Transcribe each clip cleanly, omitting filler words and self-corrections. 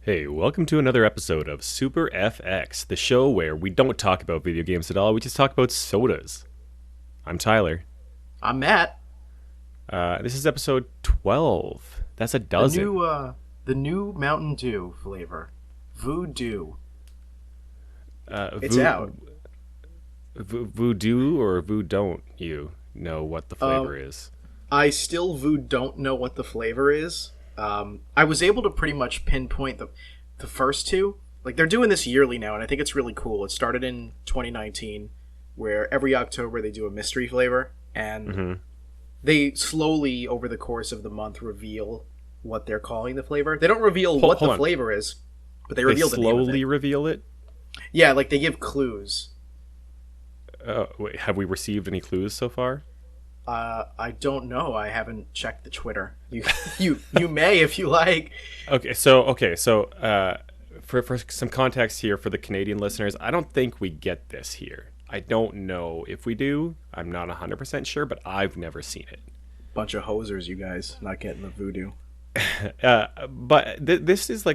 Hey, welcome to another episode of Super FX, the show where we don't talk about video games at all, we just talk about sodas. I'm Tyler. I'm Matt. This is episode 12. That's a The dozen. new Mountain Dew flavor, Voodoo. It's Voo, out. Voodoo or Voo don't you know what the flavor is? I still don't know what the flavor is. I was able to pretty much pinpoint the first two. Like, they're doing this yearly now, and I think it's really cool. It started in 2019, where every October they do a mystery flavor, and they slowly, over the course of the month, reveal what they're calling the flavor. They don't reveal what the flavor is, but they reveal the name of it. Slowly reveal it? Yeah, like they give clues. Wait, have we received any clues so far? I don't know. I haven't checked the Twitter. You may if you like. Okay, so for some context here for the Canadian listeners, I don't think we get this here. I don't know if we do. I'm not 100% sure, but I've never seen it. Bunch of hosers, you guys, not getting the voodoo. But this seems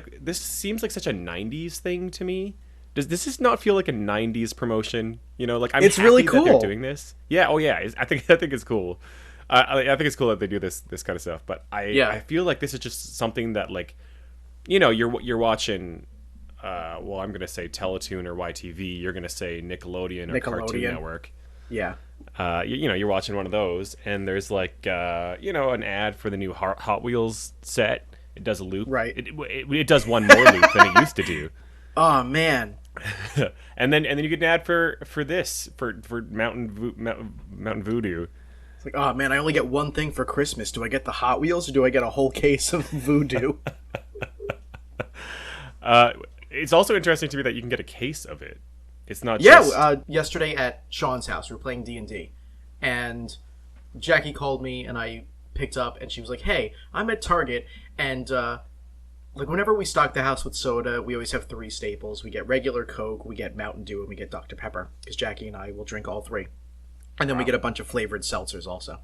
like such a 90s thing to me. Does this not feel like a 90s promotion? You know, like It's really that cool. they're doing this. Yeah, oh yeah, I think it's cool. I think it's cool that they do this kind of stuff. But I feel like this is just something that, like, you know, you're watching. Well, I'm gonna say Teletoon or YTV. You're gonna say Nickelodeon or Cartoon Network. Yeah. You know, you're watching one of those, and there's like an ad for the new Hot Wheels set. It does a loop. Right. It does one more loop than it used to do. Oh man. and then you get an ad for Mountain Voodoo. It's like, oh man, I only get one thing for Christmas. Do I get the Hot Wheels or do I get a whole case of Voodoo? It's also interesting to me that you can get a case of it. It's not just... yesterday at Sean's house, we were playing D&D, and Jackie called me, and I picked up, and she was like, hey, I'm at Target, and like, whenever we stock the house with soda, we always have three staples. We get regular Coke, we get Mountain Dew, and we get Dr. Pepper, because Jackie and I will drink all three. And then we get a bunch of flavored seltzers also.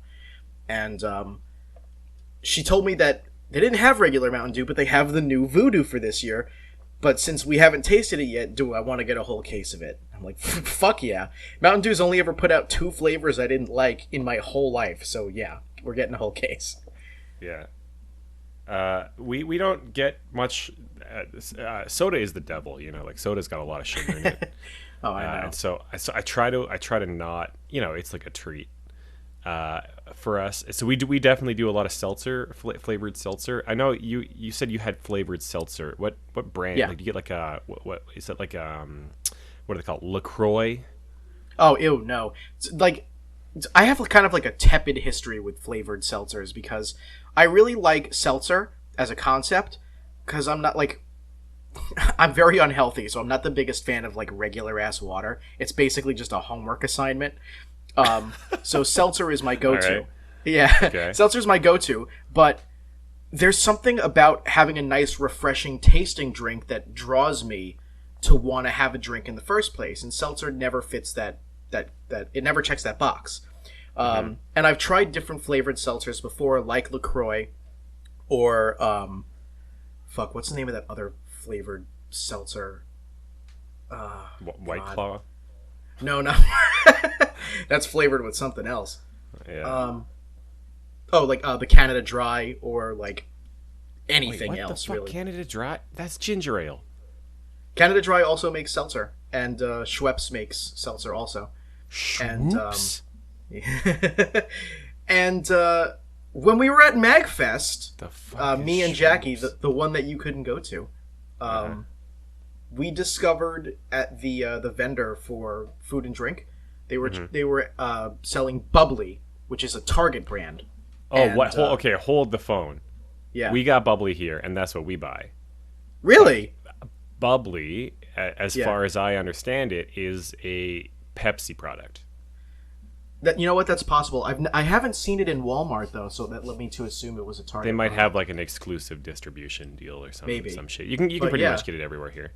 And she told me that they didn't have regular Mountain Dew, but they have the new Voodoo for this year. But since we haven't tasted it yet, do I want to get a whole case of it? I'm like, fuck yeah. Mountain Dew's only ever put out 2 flavors I didn't like in my whole life. So yeah, we're getting a whole case. Yeah. We don't get much. Soda is the devil, you know. Like, soda's got a lot of sugar in it. Oh, I know. So I try to not, you know, it's like a treat for us. So we definitely do a lot of seltzer, flavored seltzer. I know you said you had flavored seltzer. What brand? Yeah. Like, do you get like a what is it, like what are they called? LaCroix? Oh, ew, no. It's like, I have kind of like a tepid history with flavored seltzers because I really like seltzer as a concept because I'm not like, I'm very unhealthy, so I'm not the biggest fan of like regular ass water. It's basically just a homework assignment. So seltzer is my go-to. All right. Yeah, Okay. Seltzer's my go-to, but there's something about having a nice, refreshing tasting drink that draws me to want to have a drink in the first place, and seltzer never fits that it never checks that box. And I've tried different flavored seltzers before, like LaCroix, or what's the name of that other flavored seltzer? White Claw? No, that's flavored with something else. Yeah. The Canada Dry, or like anything Wait, what else, the fuck? really. Canada Dry? That's ginger ale. Canada Dry also makes seltzer, and Schweppes makes seltzer also. Schwoops. And when we were at MagFest, The fuck me is and Jackie, Schwoops? the one that you couldn't go to, we discovered at the vendor for food and drink, they were selling Bubbly, which is a Target brand. Oh, And, what? Hold the phone. Yeah. We got Bubbly here, and that's what we buy. Really? Bubbly, as Yeah. far as I understand it, is a Pepsi product. That, you know what? That's possible. I haven't seen it in Walmart though, so that led me to assume it was a Target. They might product. have like an exclusive distribution deal or something. Maybe. Some shit. You can But pretty yeah. much get it everywhere here.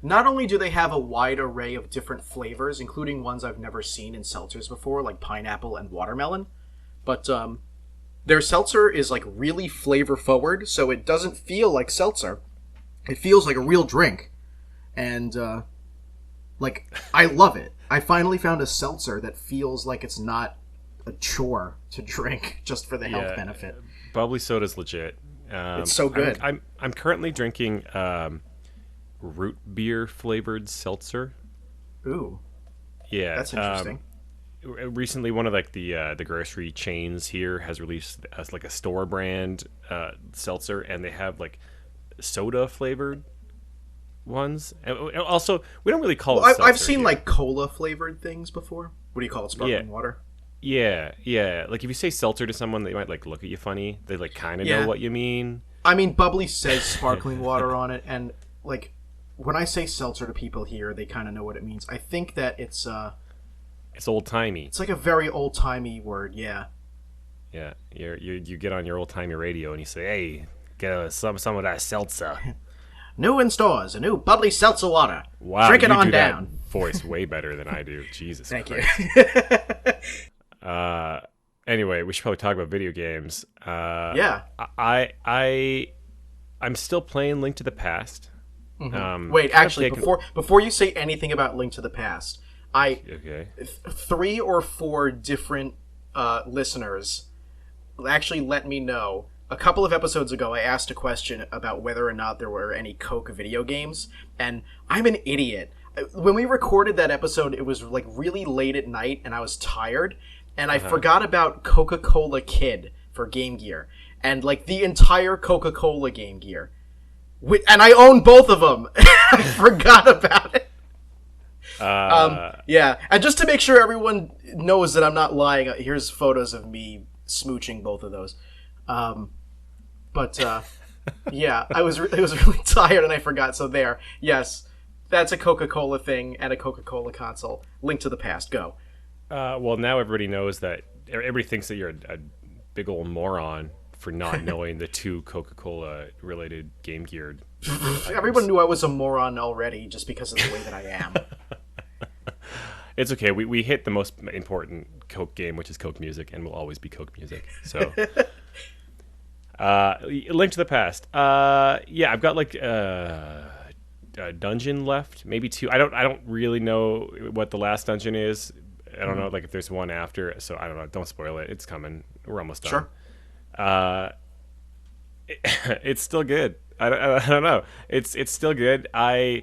Not only do they have a wide array of different flavors, including ones I've never seen in seltzers before, like pineapple and watermelon, but their seltzer is like really flavor forward, so it doesn't feel like seltzer. It feels like a real drink, and like I love it. I finally found a seltzer that feels like it's not a chore to drink just for the health benefit. Bubbly soda's legit. It's so good. I'm currently drinking root beer flavored seltzer. Ooh, yeah, that's interesting. Recently, one of like the grocery chains here has released as like a store brand seltzer, and they have like soda flavored ones. And also, we don't really call it. Seltzer I've seen here. like cola flavored things before. What do you call it? Sparkling water. Yeah. Like if you say seltzer to someone, they might like look at you funny. They like kind of know what you mean. I mean, Bubbly says sparkling water on it, and like when I say seltzer to people here, they kind of know what it means. I think that it's old timey. It's like a very old timey word. Yeah. Yeah. You get on your old timey radio and you say, "Hey, get some of that seltzer." New in stores, a new Bubbly seltzer water. Wow, drink it you on do down. That voice way better than I do. Jesus Thank Christ. You. Anyway, we should probably talk about video games. Yeah. I'm still playing Link to the Past. Mm-hmm. Wait, actually, before you say anything about Link to the Past, okay. 3 or 4 different listeners actually let me know. A couple of episodes ago, I asked a question about whether or not there were any Coke video games, and I'm an idiot. When we recorded that episode, it was like really late at night, and I was tired, and I forgot about Coca-Cola Kid for Game Gear, and like the entire Coca-Cola Game Gear. And I own both of them. I forgot about it. Yeah, and just to make sure everyone knows that I'm not lying, here's photos of me smooching both of those. Yeah, I was really tired and I forgot. So there, yes, that's a Coca-Cola thing and a Coca-Cola console. Link to the Past, go. Well, now everybody knows that. Everybody thinks that you're a big old moron for not knowing the 2 Coca-Cola related Game Gear. Everyone knew I was a moron already just because of the way that I am. It's okay. We hit the most important Coke game, which is Coke Music, and will always be Coke Music. So, Link to the Past. Yeah, I've got like a dungeon left, maybe 2. I don't really know what the last dungeon is. I don't know, like if there's one after. So I don't know. Don't spoil it. It's coming. We're almost done. Sure. It's still good. I don't know. It's still good. I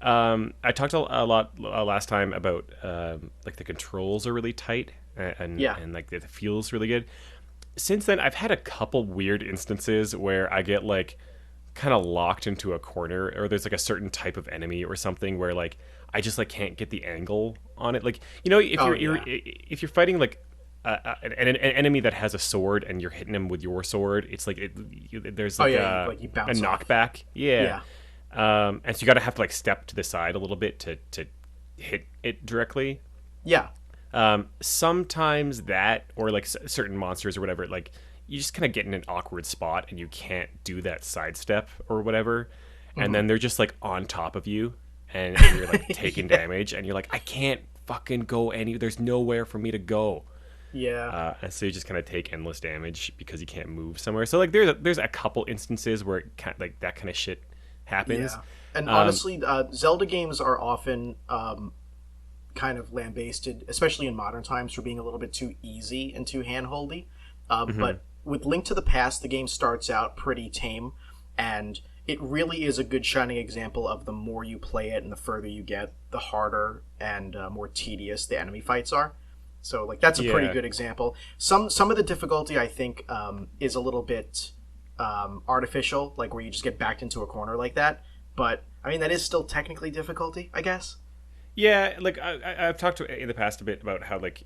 talked a lot last time about like the controls are really tight and like it feels really good. Since then, I've had a couple weird instances where I get like kind of locked into a corner, or there's like a certain type of enemy or something where like I just like can't get the angle on it. Like, you know, if you're fighting like an enemy that has a sword and you're hitting him with your sword, it's like there's like a knockback. Yeah. And so you gotta have to like step to the side a little bit to hit it directly. Yeah. Sometimes that, or like certain monsters or whatever, like you just kind of get in an awkward spot and you can't do that sidestep or whatever, and then they're just like on top of you and you're like taking damage and you're like, I can't fucking go there's nowhere for me to go. Yeah. And so you just kind of take endless damage because you can't move somewhere. So like there's a couple instances where it kind of, like that kind of shit happens. Yeah. And honestly, Zelda games are often kind of lambasted, especially in modern times, for being a little bit too easy and too handholdy. But with Link to the Past, the game starts out pretty tame, and it really is a good shining example of the more you play it and the further you get, the harder and more tedious the enemy fights are. So like that's a pretty good example. Some of the difficulty I think is a little bit artificial, like where you just get backed into a corner like that. But I mean that is still technically difficulty, I guess. Yeah, like I've talked in the past a bit about how like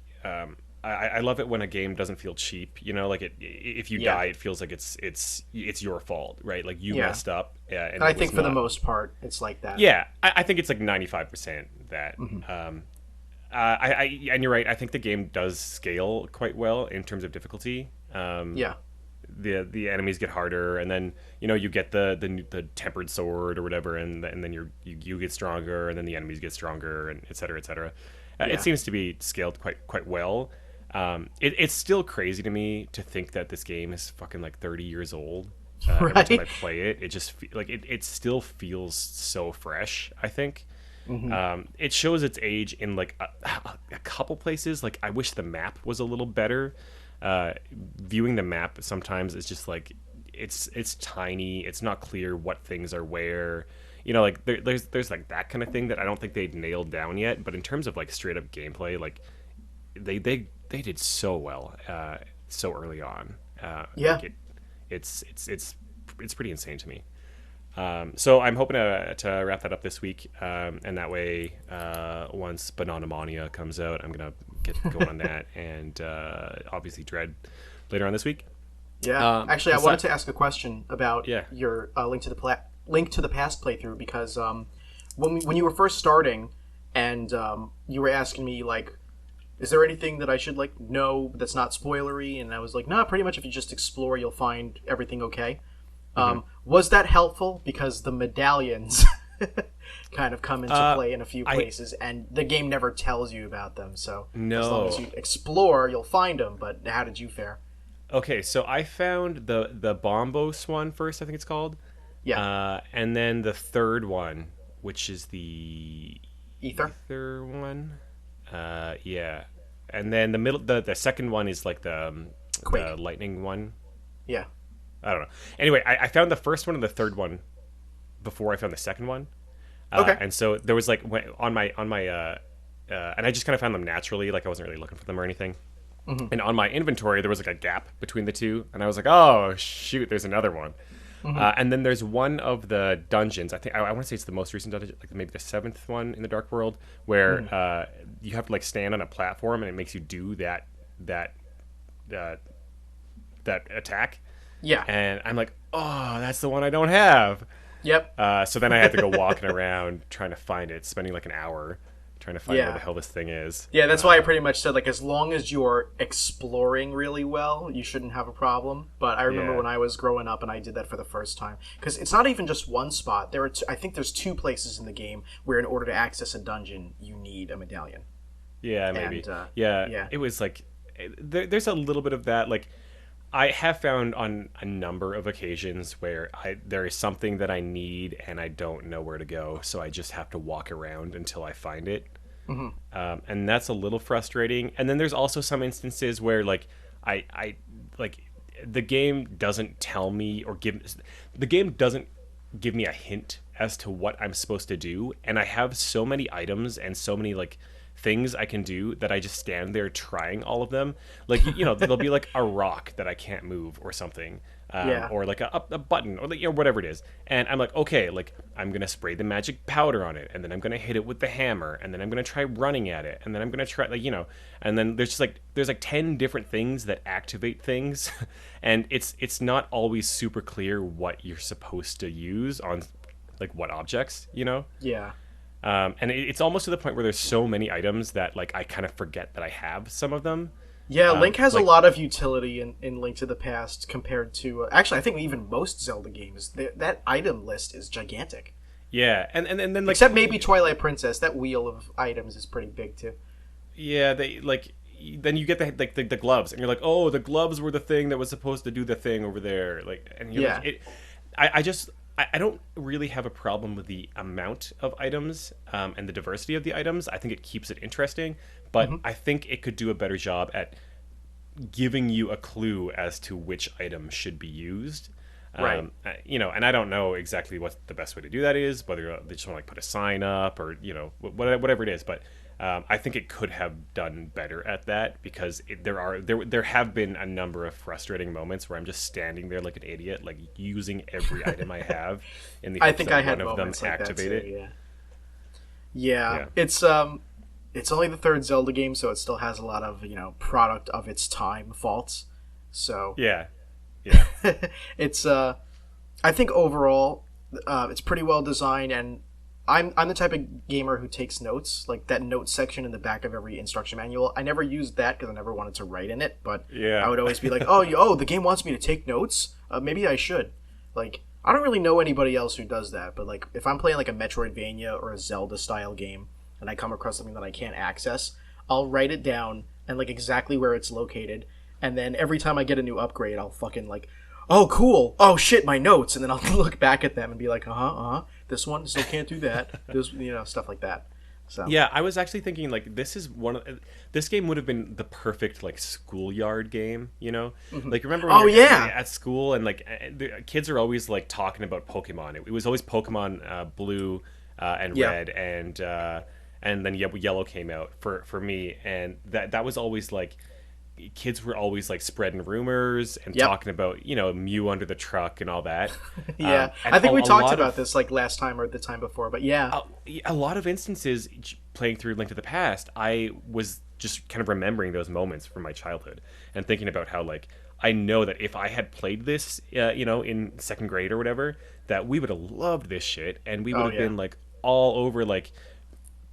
I love it when a game doesn't feel cheap. You know, like if you die, it feels like it's your fault, right? Like you messed up. Yeah, and I think for the most part, it's like that. Yeah, I think it's like 95% that. And you're right. I think the game does scale quite well in terms of difficulty. The enemies get harder, and then you get the tempered sword or whatever, and then you get stronger, and then the enemies get stronger, and et cetera, et cetera. It seems to be scaled quite well. It's still crazy to me to think that this game is fucking like 30 years old. Every time I play it, it just it still feels so fresh. I think it shows its age in like a couple places. Like I wish the map was a little better. Viewing the map sometimes is just like it's tiny. It's not clear what things are where. Like there's like that kind of thing that I don't think they've nailed down yet. But in terms of like straight up gameplay, like they did so well so early on. Like it's pretty insane to me. So I'm hoping to wrap that up this week, and that way, once Banana Mania comes out, I'm gonna get going on that, and obviously Dread later on this week. Yeah, actually, I wanted to ask a question about your Link to the Past playthrough, because when you were first starting, and you were asking me like, is there anything that I should like know that's not spoilery? And I was like, nah, pretty much if you just explore, you'll find everything okay. Was that helpful? Because the medallions kind of come into play in a few places, and the game never tells you about them. So as long as you explore, you'll find them. But how did you fare? Okay, so I found the Bombos one first, I think it's called. Yeah. And then the third one, which is the Ether one. Yeah. And then the second one is like the lightning one. Yeah. I don't know. Anyway, I found the first one and the third one before I found the second one. Okay. And so there was like on my and I just kind of found them naturally, like I wasn't really looking for them or anything. And on my inventory there was like a gap between the two, and I was like, oh shoot, there's another one. And then there's one of the dungeons. I think I want to say it's the most recent dungeon, like maybe the 7th one in the Dark World, where you have to like stand on a platform and it makes you do that attack. Yeah. And I'm like, oh, that's the one I don't have. Yep. So then I had to go walking around trying to find it, spending like an hour trying to find where the hell this thing is. Yeah, that's why I pretty much said, like, as long as you're exploring really well, you shouldn't have a problem. But I remember when I was growing up and I did that for the first time. Because it's not even just one spot. I think there's 2 places in the game where in order to access a dungeon, you need a medallion. Yeah, maybe. And, it was like, there's a little bit of that, like, I have found on a number of occasions where there is something that I need and I don't know where to go, so I just have to walk around until I find it. And that's a little frustrating. And then there's also some instances where like I like the game doesn't tell me or the game doesn't give me a hint as to what I'm supposed to do, and I have so many items and so many like things I can do that I just stand there trying all of them. Like, there'll be like a rock that I can't move or something, or like a button or whatever it is. And I'm like, okay, like I'm going to spray the magic powder on it, and then I'm going to hit it with the hammer, and then I'm going to try running at it, and then I'm going to try and then there's 10 different things that activate things. And it's not always super clear what you're supposed to use on like what objects, Yeah. And it's almost to the point where there's so many items that like I kind of forget that I have some of them. Yeah, Link has a lot of utility in Link to the Past compared to... actually, I think even most Zelda games, that item list is gigantic. Yeah, and then like... Except maybe Twilight Princess, that wheel of items is pretty big too. Yeah, they like... Then you get the gloves, and you're like, oh, the gloves were the thing that was supposed to do the thing over there. Like, and you're like, I don't really have a problem with the amount of items and the diversity of the items. I think it keeps it interesting, but I think it could do a better job at giving you a clue as to which item should be used. Right. And I don't know exactly what the best way to do that is, whether they just want to like put a sign up or, whatever it is. But I think it could have done better at that, because there have been a number of frustrating moments where I'm just standing there like an idiot, like using every item I have in the hopes that one of them activate it. Yeah. It's only the 3rd Zelda game, so it still has a lot of product of its time faults. So yeah. It's I think overall it's pretty well designed, and I'm the type of gamer who takes notes, like that note section in the back of every instruction manual. I never used that because I never wanted to write in it, but I would always be like, oh, the game wants me to take notes? Maybe I should. Like, I don't really know anybody else who does that, but like if I'm playing like a Metroidvania or a Zelda style game and I come across something that I can't access, I'll write it down and like exactly where it's located, and then every time I get a new upgrade, I'll fucking like, oh, cool. Oh, shit, my notes. And then I'll look back at them and be like, this one still can't do that. This, stuff like that. So yeah, I was actually thinking like this game would have been the perfect like schoolyard game, Like remember when you're at school and like the kids are always like talking about Pokemon. It was always Pokemon Blue and Red and then Yellow came out for me, and that was always like kids were always like spreading rumors and talking about Mew under the truck and all that. I think we talked about this like last time or the time before, but a lot of instances playing through Link to the Past, I was just kind of remembering those moments from my childhood and thinking about how like I know that if I had played this in second grade or whatever, that we would have loved this shit, and we would have been like all over like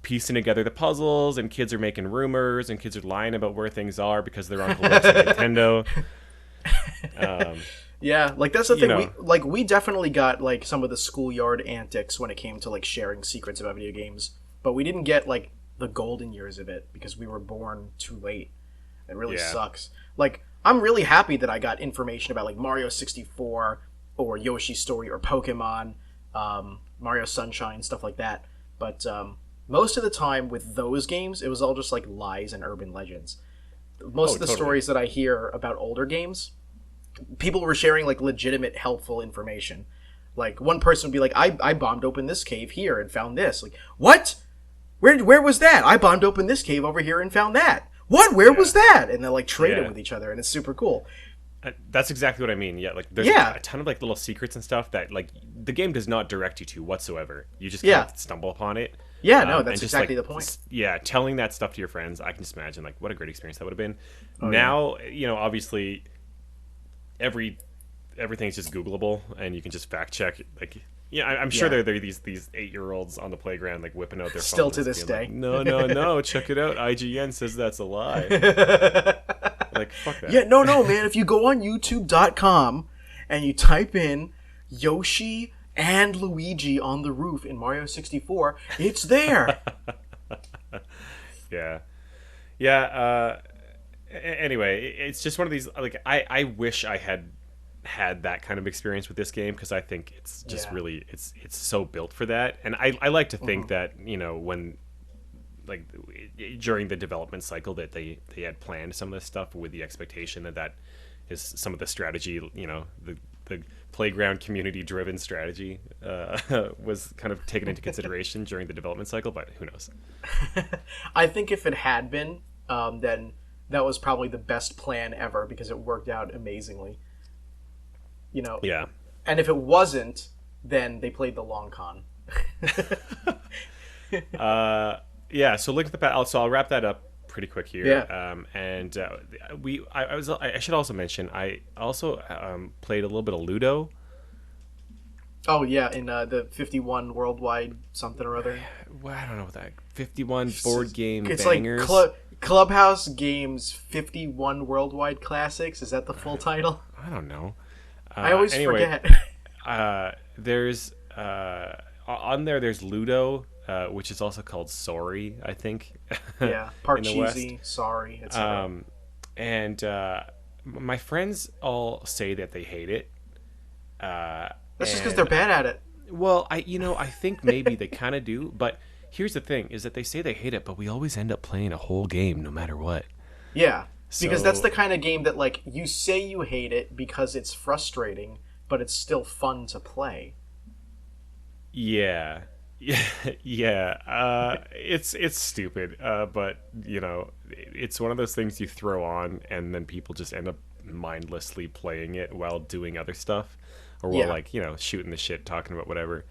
piecing together the puzzles, and kids are making rumors, and kids are lying about where things are because their uncle works at Nintendo. Like that's the thing. We definitely got like some of the schoolyard antics when it came to like sharing secrets about video games, but we didn't get like the golden years of it because we were born too late. It really sucks. Like I'm really happy that I got information about like Mario 64 or Yoshi's Story or Pokemon, Mario Sunshine, stuff like that. But most of the time with those games, it was all just like lies and urban legends. Most of the stories that I hear about older games, people were sharing like legitimate, helpful information. Like one person would be like, I bombed open this cave here and found this. Like, what? Where was that? I bombed open this cave over here and found that. What? Where was that? And they'll like trade it with each other, and it's super cool. That's exactly what I mean. Yeah, like there's a ton of like little secrets and stuff that like the game does not direct you to whatsoever. You just kind of stumble upon it. Yeah, no, that's exactly the point. Yeah, telling that stuff to your friends, I can just imagine like what a great experience that would have been. Now, obviously, everything's just Googleable, and you can just fact check. Like, I'm sure there are these 8-year-olds on the playground like whipping out their still phones to this day. Like, no, check it out. IGN says that's a lie. Like, fuck that. Yeah, no, man. If you go on YouTube.com and you type in Yoshi and Luigi on the roof in Mario 64, it's there. Anyway, it's just one of these like I wish I had that kind of experience with this game, because I think it's just really it's so built for that. And I like to think that when like during the development cycle that they had planned some of this stuff with the expectation that is some of the strategy, the playground community driven strategy was kind of taken into consideration during the development cycle, but who knows. I think if it had been, then that was probably the best plan ever, because it worked out amazingly. Yeah. And if it wasn't, then they played the long con. So Link to the Past. So I'll wrap that up pretty quick here. Yeah. I should also mention I also played a little bit of Ludo. Oh yeah, in the 51 worldwide something or other. Well, I don't know what that 51 board game it's bangers. Like Clubhouse Games 51 worldwide classics. Is that the full title? I don't know. I always forget. There's on there. There's Ludo, which is also called Sorry, I think. Yeah, Parcheesi, Sorry, etc. And my friends all say that they hate it. That's just because they're bad at it. Well, I think maybe they kind of do, but here's the thing: is that they say they hate it, but we always end up playing a whole game, no matter what. Yeah. Because that's the kind of game that, like, you say you hate it because it's frustrating, but it's still fun to play. Yeah. It's stupid, but it's one of those things you throw on, and then people just end up mindlessly playing it while doing other stuff, or while shooting the shit, talking about whatever.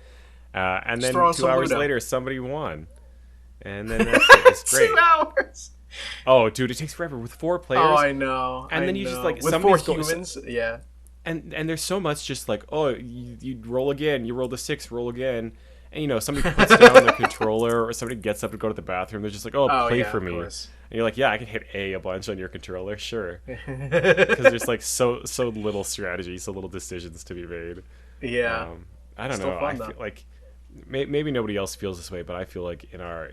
And then 2 hours later, somebody won, and then it's great. 2 hours. Oh, dude, it takes forever with 4 players. Oh, I know. And then you just like with 4 humans, yeah. And there's so much just like, oh, you roll again, you roll the 6, roll again, and somebody puts down the controller, or somebody gets up to go to the bathroom. They're just like, play for me, and you're like, yeah, I can hit A bunch on your controller, sure, because there's like so little strategy, so little decisions to be made. Yeah, I don't know. I feel like maybe nobody else feels this way, but I feel like in our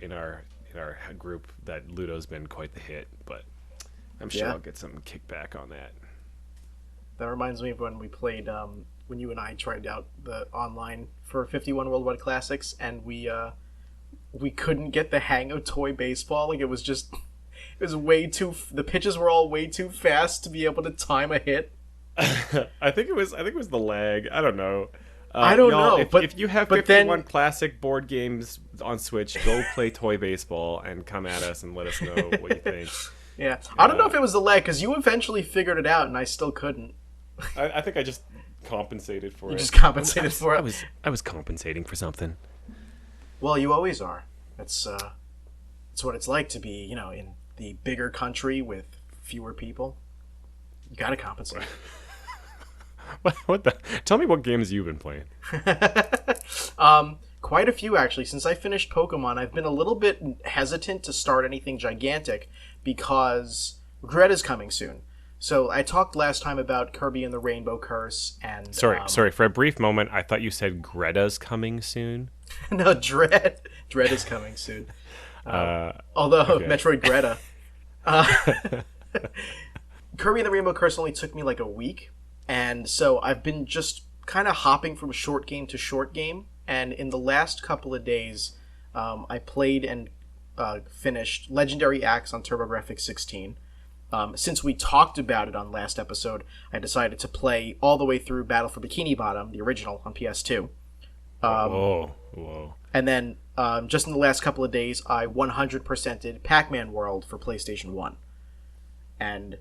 group that Ludo's been quite the hit, but I'm sure I'll get some kickback on that. That reminds me of when we played, when you and I tried out the online for 51 Worldwide Classics, and we couldn't get the hang of toy baseball. Like, it was way too. The pitches were all way too fast to be able to time a hit. I think it was the lag. I don't know. I don't know. If you have 51 classic board games on Switch, go play toy baseball and come at us and let us know what you think. Yeah, I don't know if it was the lag because you eventually figured it out, and I still couldn't. I think I just compensated for it. You just compensated for it. I was compensating for something. Well, you always are. That's what it's like to be, in the bigger country with fewer people. You gotta compensate. What the? Tell me what games you've been playing. Quite a few, actually. Since I finished Pokemon, I've been a little bit hesitant to start anything gigantic because Greta's coming soon. So I talked last time about Kirby and the Rainbow Curse, and sorry. For a brief moment, I thought you said Greta's coming soon. No, Dread is coming soon. Although okay. Metroid Greta, Kirby and the Rainbow Curse only took me like a week, and so I've been just kind of hopping from short game to short game. And in the last couple of days, I played and finished Legendary Axe on TurboGrafx 16. Since we talked about it on last episode, I decided to play all the way through Battle for Bikini Bottom, the original, on PS2. Whoa. And then, just in the last couple of days, I 100%ed Pac-Man World for PlayStation 1. And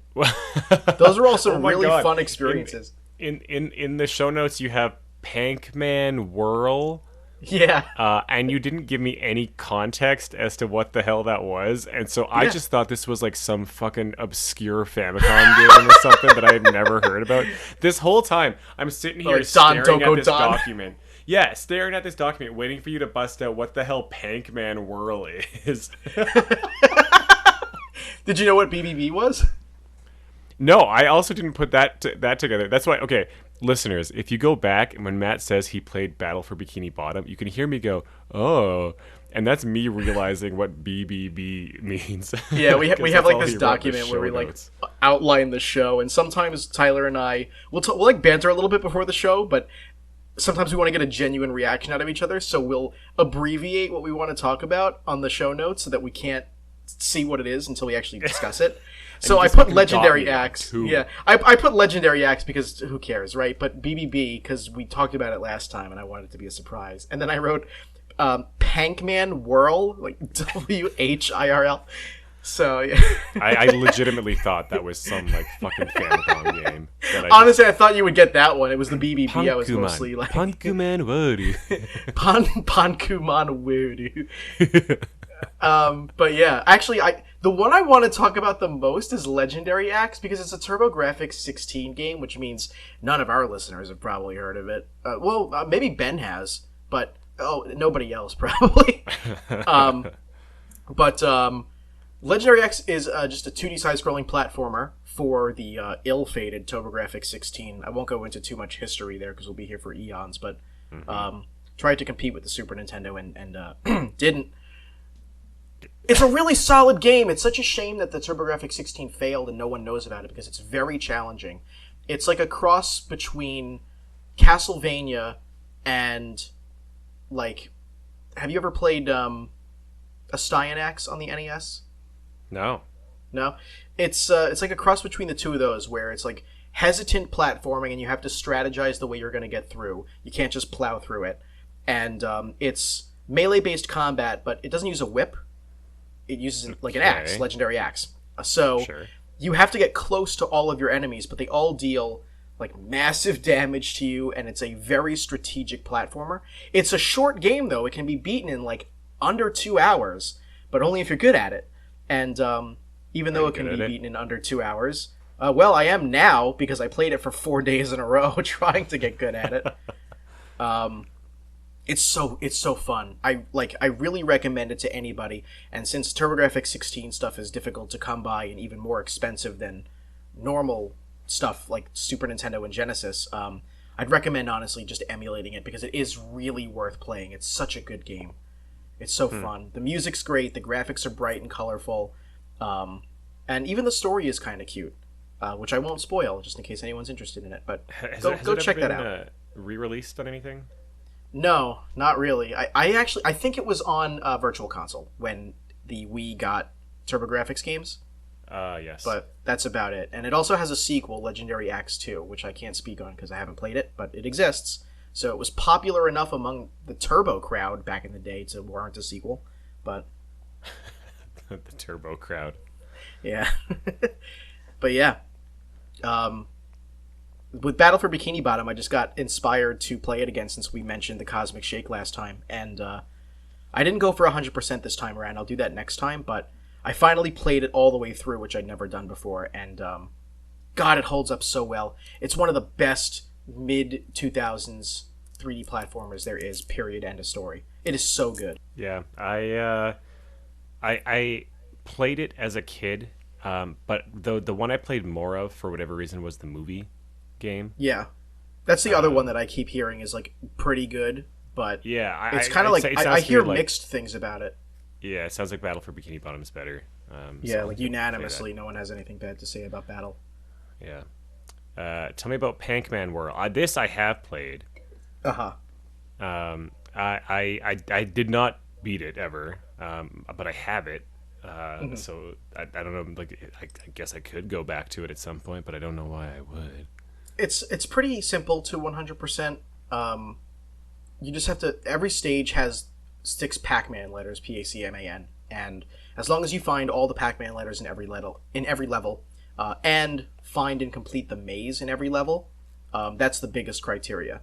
those are all some really fun experiences. In the show notes, you have Pac-Man Whirl. Yeah. And you didn't give me any context as to what the hell that was, and so I just thought this was like some fucking obscure Famicom game or something that I had never heard about. This whole time, I'm sitting here staring at this document. Yeah, staring at this document, waiting for you to bust out what the hell Pac-Man Whirl is. Did you know what BBB was? No, I also didn't put that together. That's why, okay, listeners, if you go back and when Matt says he played Battle for Bikini Bottom, you can hear me go, oh, and that's me realizing what BBB means. Yeah, we have like this document where we notes. Like outline the show, and sometimes Tyler and I we'll like banter a little bit before the show, but sometimes we want to get a genuine reaction out of each other, so we'll abbreviate what we want to talk about on the show notes so that we can't see what it is until we actually discuss it. So I put Legendary Axe. Yeah, I put Legendary Axe because who cares, right? But BBB because we talked about it last time and I wanted it to be a surprise. And then I wrote Pac-Man Whirl, like WHIRL. So yeah. I legitimately thought that was some like fucking Famicom game. Honestly, I thought you would get that one. It was the BBB. I was mostly like Pankuman Wodu. Pankuman Wodu. But yeah, actually, the one I want to talk about the most is Legendary Axe because it's a TurboGrafx 16 game, which means none of our listeners have probably heard of it. Maybe Ben has, but nobody else probably. Legendary Axe is just a 2D side-scrolling platformer for the ill-fated TurboGrafx 16. I won't go into too much history there because we'll be here for eons, but tried to compete with the Super Nintendo and didn't. It's a really solid game. It's such a shame that the TurboGrafx 16 failed and no one knows about it because it's very challenging. It's like a cross between Castlevania and, like, have you ever played Astyanax on the NES? No. It's like a cross between the two of those where it's like hesitant platforming and you have to strategize the way you're going to get through. You can't just plow through it. And it's melee-based combat, but it doesn't use a whip. It uses like an axe, Legendary Axe. So you have to get close to all of your enemies, but they all deal like massive damage to you, and it's a very strategic platformer. It's a short game, though. It can be beaten in like under 2 hours, but only if you're good at it. And even though it can be beaten in under 2 hours, I am now because I played it for 4 days in a row trying to get good at it. It's so fun. I really recommend it to anybody. And since TurboGrafx 16 stuff is difficult to come by and even more expensive than normal stuff like Super Nintendo and Genesis, I'd recommend honestly just emulating it because it is really worth playing. It's such a good game. It's so fun. The music's great. The graphics are bright and colorful, and even the story is kind of cute. which I won't spoil just in case anyone's interested in it. But Has go it check ever that been out. re-released on anything? No, not really. I think it was on Virtual Console when the Wii got TurboGrafx games. Yes. But that's about it. And it also has a sequel, Legendary Axe 2, which I can't speak on because I haven't played it, but it exists. So it was popular enough among the Turbo crowd back in the day to warrant a sequel. But the Turbo crowd. yeah. But yeah. With Battle for Bikini Bottom, I just got inspired to play it again since we mentioned the Cosmic Shake last time. And I didn't go for 100% this time around. I'll do that next time, but I finally played it all the way through, which I'd never done before, and God, it holds up so well. It's one of the best mid-2000s 3D platformers there is, period, end of story. It is so good. Yeah, I played it as a kid, but the one I played more of, for whatever reason, was the movie game. Yeah. That's the other one that I keep hearing is, like, pretty good, but yeah, it's kind of like, I hear mixed things about it. Yeah, it sounds like Battle for Bikini Bottom is better. Yeah, like unanimously, no one has anything bad to say about Battle. Yeah. Tell me about Pac-Man World. This I have played. Uh-huh. I did not beat it ever, but I have it. So I don't know. Like I guess I could go back to it at some point, but I don't know why I would. It's pretty simple to 100%. You just have to. Every stage has 6 Pac-Man letters, Pacman, and as long as you find all the Pac-Man letters in every level, and find and complete the maze in every level, that's the biggest criteria.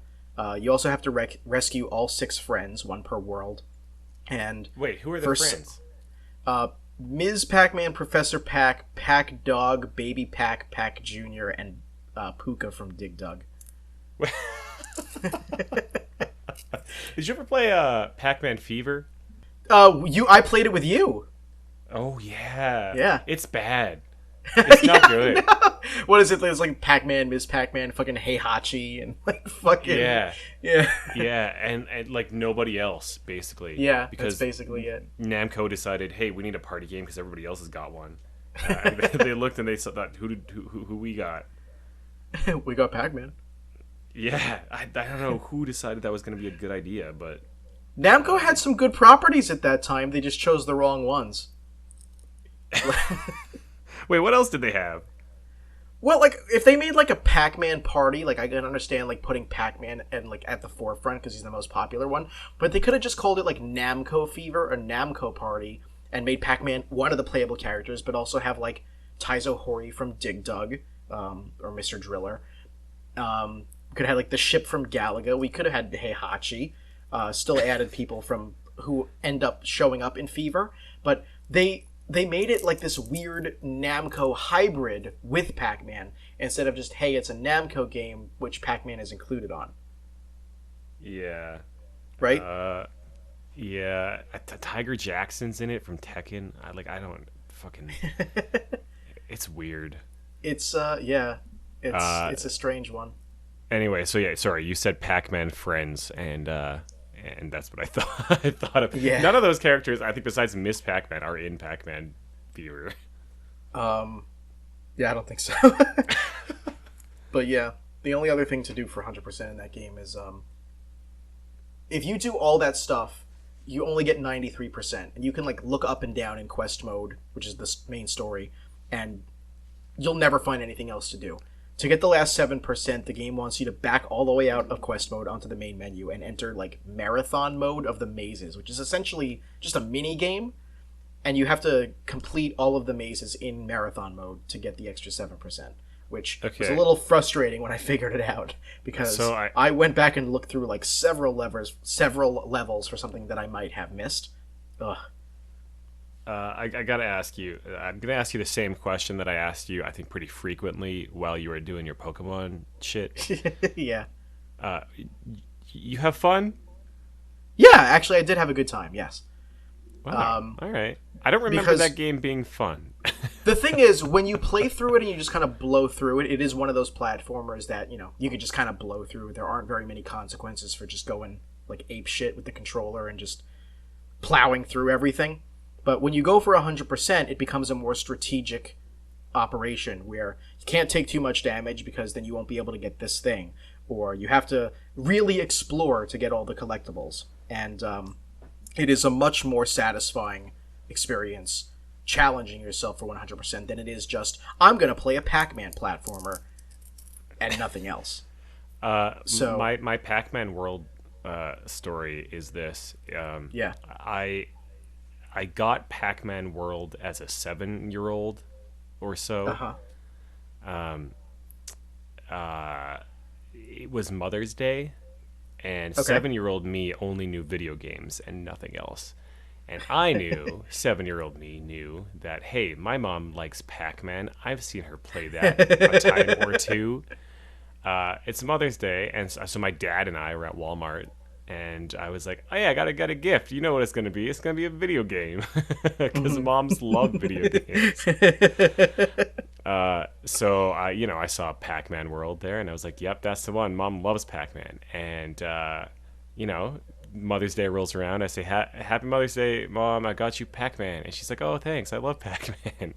You also have to rescue all 6 friends, 1 per world. And wait, who are the friends? Ms. Pac-Man, Professor Pac, Pac Dog, Baby Pac, Pac Jr., and Puka from Dig Dug. Did you ever play Pac-Man Fever? I played it with you. Oh yeah. Yeah. It's bad. It's not good. No. What is it? It's like Pac-Man, Ms. Pac-Man, fucking Heihachi, and like fucking yeah. Yeah, and like nobody else basically. Yeah, because that's basically it. Namco decided, hey, we need a party game because everybody else has got one. They looked and they thought, who we got? We got Pac-Man. Yeah, I don't know who decided that was going to be a good idea, but Namco had some good properties at that time. They just chose the wrong ones. Wait, what else did they have? Well, like if they made like a Pac-Man party, like I can understand like putting Pac-Man and like at the forefront because he's the most popular one. But they could have just called it like Namco Fever or Namco Party and made Pac-Man one of the playable characters, but also have like Taizo Hori from Dig Dug or Mr. Driller. We could have had like the ship from Galaga. We could have had Heihachi. Still added people from who end up showing up in Fever, but they made it like this weird Namco hybrid with Pac-Man instead of just, hey, it's a Namco game which Pac-Man is included on. Yeah. Right? Yeah. Tiger Jackson's in it from Tekken. I don't fucking... It's weird. It's, yeah. It's a strange one. Anyway, so yeah, sorry, you said Pac-Man Friends, and that's what I thought. I thought of. Yeah. None of those characters, I think, besides Miss Pac-Man, are in Pac-Man Fever. Yeah, I don't think so. But yeah, the only other thing to do for 100% in that game is, if you do all that stuff, you only get 93%, and you can like look up and down in quest mode, which is the main story, and you'll never find anything else to do. To get the last 7%, the game wants you to back all the way out of quest mode onto the main menu and enter like marathon mode of the mazes, which is essentially just a mini game, and you have to complete all of the mazes in marathon mode to get the extra 7%, which was a little frustrating when I figured it out because I went back and looked through like several levels for something that I might have missed. Ugh. I gotta ask you. I'm gonna ask you the same question that I asked you, I think, pretty frequently while you were doing your Pokemon shit. Yeah. You have fun? Yeah, actually, I did have a good time. Yes. Wow. All right. I don't remember that game being fun. The thing is, when you play through it and you just kind of blow through it, it is one of those platformers that you could just kind of blow through. There aren't very many consequences for just going like ape shit with the controller and just plowing through everything. But when you go for 100%, it becomes a more strategic operation where you can't take too much damage because then you won't be able to get this thing, or you have to really explore to get all the collectibles. And it is a much more satisfying experience challenging yourself for 100% than it is just, I'm going to play a Pac-Man platformer and nothing else. So my Pac-Man World story is this. I got Pac-Man World as a 7-year-old or so. It was Mother's Day, and 7-year-old me only knew video games and nothing else. And I knew, 7-year-old me knew that, hey, my mom likes Pac-Man. I've seen her play that a time or two. It's Mother's Day, and so my dad and I were at Walmart, and I was like, oh yeah, I got a gift. You know what it's going to be. It's going to be a video game, because moms love video games. So I saw Pac-Man World there, and I was like, yep, that's the one. Mom loves Pac-Man. And, Mother's Day rolls around. I say, Happy Mother's Day, Mom. I got you Pac-Man. And she's like, oh, thanks. I love Pac-Man.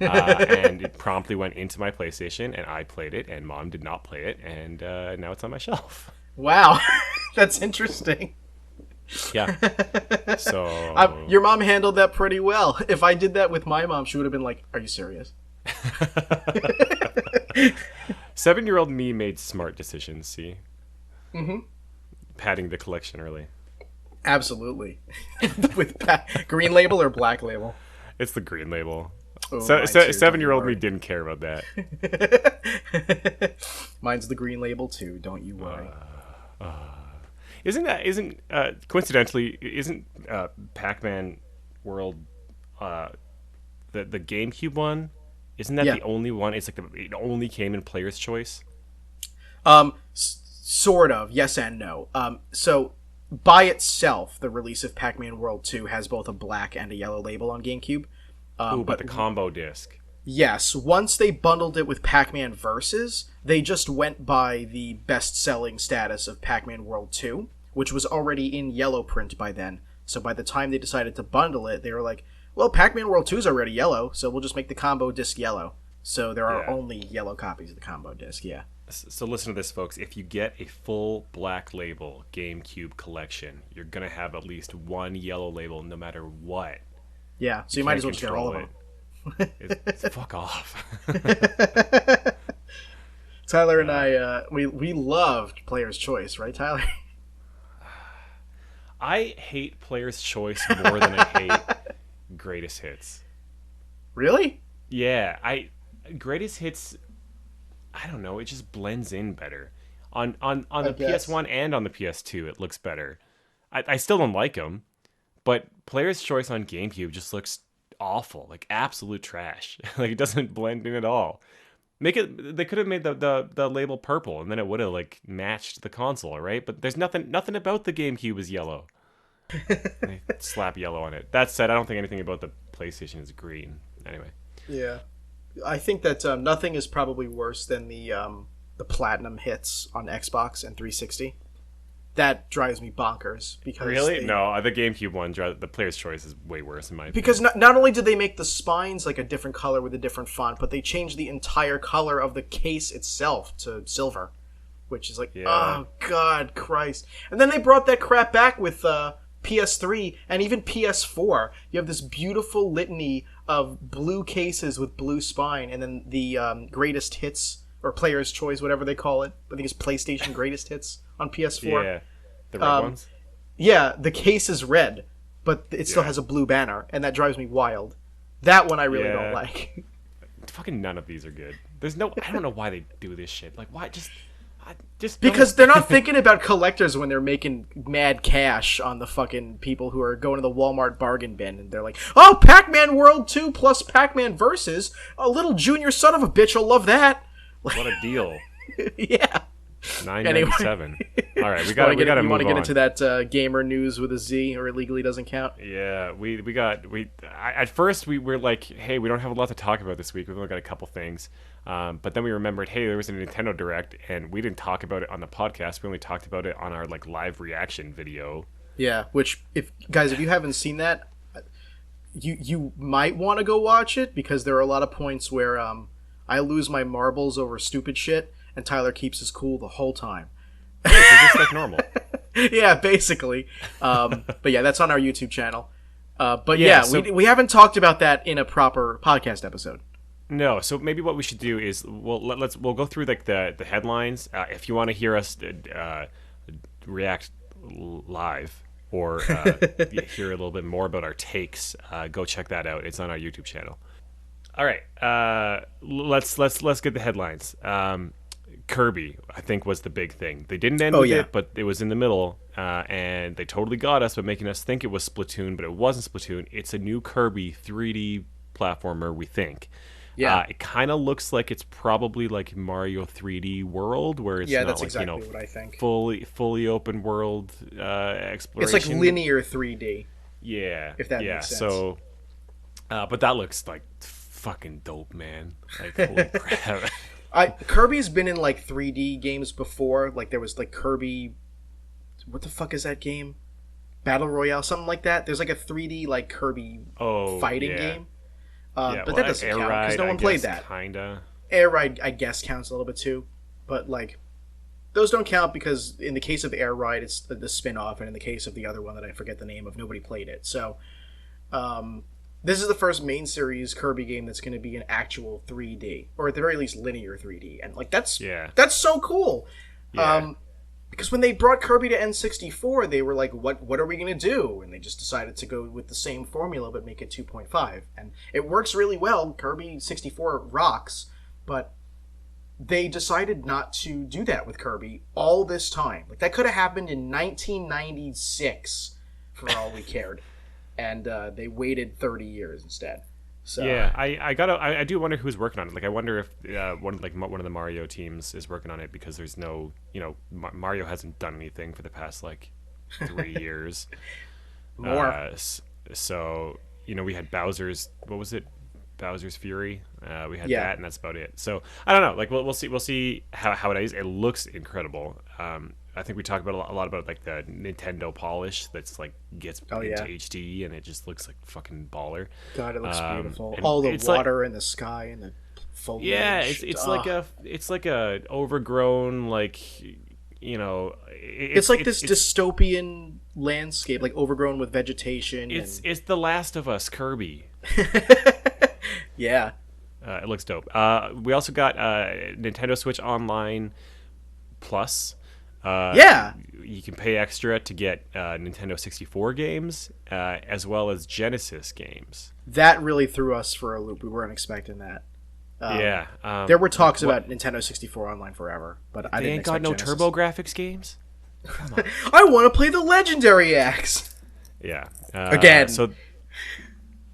And it promptly went into my PlayStation, and I played it, and Mom did not play it, and now it's on my shelf. Wow. That's interesting. Yeah. So your mom handled that pretty well. If I did that with my mom, she would have been like, are you serious? 7-year-old me made smart decisions, see? Mm-hmm. Padding the collection early. Absolutely. With green label or black label? It's the green label. Oh, 7-year-old me didn't care about that. Mine's the green label too, don't you worry. Isn't coincidentally, isn't Pac-Man World the GameCube one? Isn't that the only one? It's like it only came in player's choice? Sort of, yes and no. So, by itself, the release of Pac-Man World 2 has both a black and a yellow label on GameCube. But the combo disc. Yes, once they bundled it with Pac-Man Versus, they just went by the best-selling status of Pac-Man World 2, which was already in yellow print by then. So by the time they decided to bundle it, they were like, well, Pac-Man World 2 is already yellow, so we'll just make the combo disc yellow. So there are only yellow copies of the combo disc, yeah. So listen to this, folks. If you get a full black label GameCube collection, you're going to have at least one yellow label no matter what. Yeah, so you might as well just get all of them. Fuck off. Tyler and I, we loved Player's Choice, right, Tyler? I hate Player's Choice more than I hate Greatest Hits. Really? Yeah, Greatest Hits, I don't know, it just blends in better. On the PS1 and on the PS2, it looks better. I still don't like them, but Player's Choice on GameCube just looks awful, like absolute trash. Like it doesn't blend in at all. They could have made the label purple, and then it would have like matched the console, right? But there's nothing about the GameCube is yellow. They slap yellow on it. That said, I don't think anything about the PlayStation is green. Anyway. Yeah, I think that nothing is probably worse than the platinum hits on Xbox and 360. That drives me bonkers because no, the GameCube one, the Player's Choice is way worse in my opinion. Because not only did they make the spines like a different color with a different font, but they changed the entire color of the case itself to silver, which is like, oh God Christ! And then they brought that crap back with PS3 and even PS4. You have this beautiful litany of blue cases with blue spine, and then the greatest hits or Player's Choice, whatever they call it. I think it's PlayStation Greatest Hits on PS4. Yeah, the red ones. Yeah, the case is red, but it still has a blue banner, and that drives me wild. That one I really don't like. Fucking none of these are good. I don't know why they do this shit. Like, why just because they're not thinking about collectors when they're making mad cash on the fucking people who are going to the Walmart bargain bin, and they're like, oh, Pac-Man World 2 plus Pac-Man Versus, a little junior son of a bitch will love that. What a deal. Yeah. $9.97. Anyway. All right, we got to move on. You want to get into that gamer news with a Z, or illegally doesn't count? Yeah, at first we were like, hey, we don't have a lot to talk about this week. We've only got a couple things. But then we remembered, hey, there was a Nintendo Direct, and we didn't talk about it on the podcast. We only talked about it on our like live reaction video. Yeah, which if you haven't seen that, you might want to go watch it, because there are a lot of points where I lose my marbles over stupid shit, and Tyler keeps his cool the whole time. Yeah, it's just like normal. Yeah, basically. But yeah, that's on our YouTube channel. But so, we haven't talked about that in a proper podcast episode. No, so maybe what we should do is we'll go through like the headlines. If you want to hear us react live or hear a little bit more about our takes, go check that out. It's on our YouTube channel. All right, let's get the headlines. Kirby, I think, was the big thing. They didn't end with it, but it was in the middle, and they totally got us by making us think it was Splatoon, but it wasn't Splatoon. It's a new Kirby 3D platformer, we think. Yeah, it kind of looks like it's probably like Mario 3D World, where it's not that's like exactly what I think. fully open world exploration. It's like linear 3D. Yeah, if that makes sense. So, but that looks like fucking dope, man. Like holy crap. Kirby's been in like 3D games before. Like there was like Kirby. What the fuck is that game? Battle Royale, something like that. There's like a 3D like Kirby fighting game. But that doesn't count because no one played that. Kinda. Air Ride, I guess, counts a little bit too, but like those don't count because in the case of Air Ride, it's the spin-off, and in the case of the other one that I forget the name of, nobody played it. So, this is the first main series Kirby game that's going to be an actual 3D, or at the very least linear 3D, and like that's so cool. Yeah. Because when they brought Kirby to N64, they were like, what are we going to do? And they just decided to go with the same formula, but make it 2.5. And it works really well. Kirby 64 rocks, but they decided not to do that with Kirby all this time. Like, that could have happened in 1996, for all we cared. And they waited 30 years instead. So yeah, I do wonder who's working on it. Like, I wonder if one of the Mario teams is working on it, because there's no, Mario hasn't done anything for the past like 3 years. More. So we had Bowser's, what was it? Bowser's Fury. We had that, and that's about it. So I don't know. Like we'll see how it is. It looks incredible. I think we talked about a lot about like the Nintendo polish that's like gets into HD, and it just looks like fucking baller. God, it looks beautiful. All the water and the sky and the foliage. Yeah, it's like a overgrown like it's like this dystopian landscape, like overgrown with vegetation. It's The Last of Us Kirby. Yeah. It looks dope. We also got Nintendo Switch Online Plus. You can pay extra to get Nintendo 64 games as well as Genesis games. That really threw us for a loop. We weren't expecting that. There were talks about Nintendo 64 Online forever, but I didn't expect Genesis. They ain't got no TurboGrafx games? Come on. I want to play the Legendary Axe! Yeah. Again. So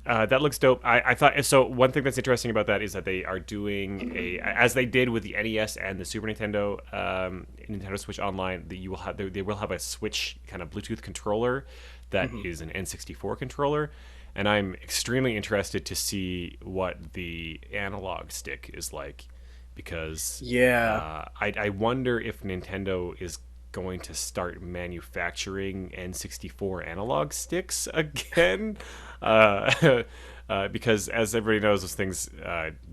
that looks dope. I thought so. One thing that's interesting about that is that they are doing as they did with the NES and the Super Nintendo, Nintendo Switch Online. They will have a Switch kind of Bluetooth controller that is an N64 controller, and I'm extremely interested to see what the analog stick is like, because I wonder if Nintendo is going to start manufacturing N64 analog sticks again. Because as everybody knows, those things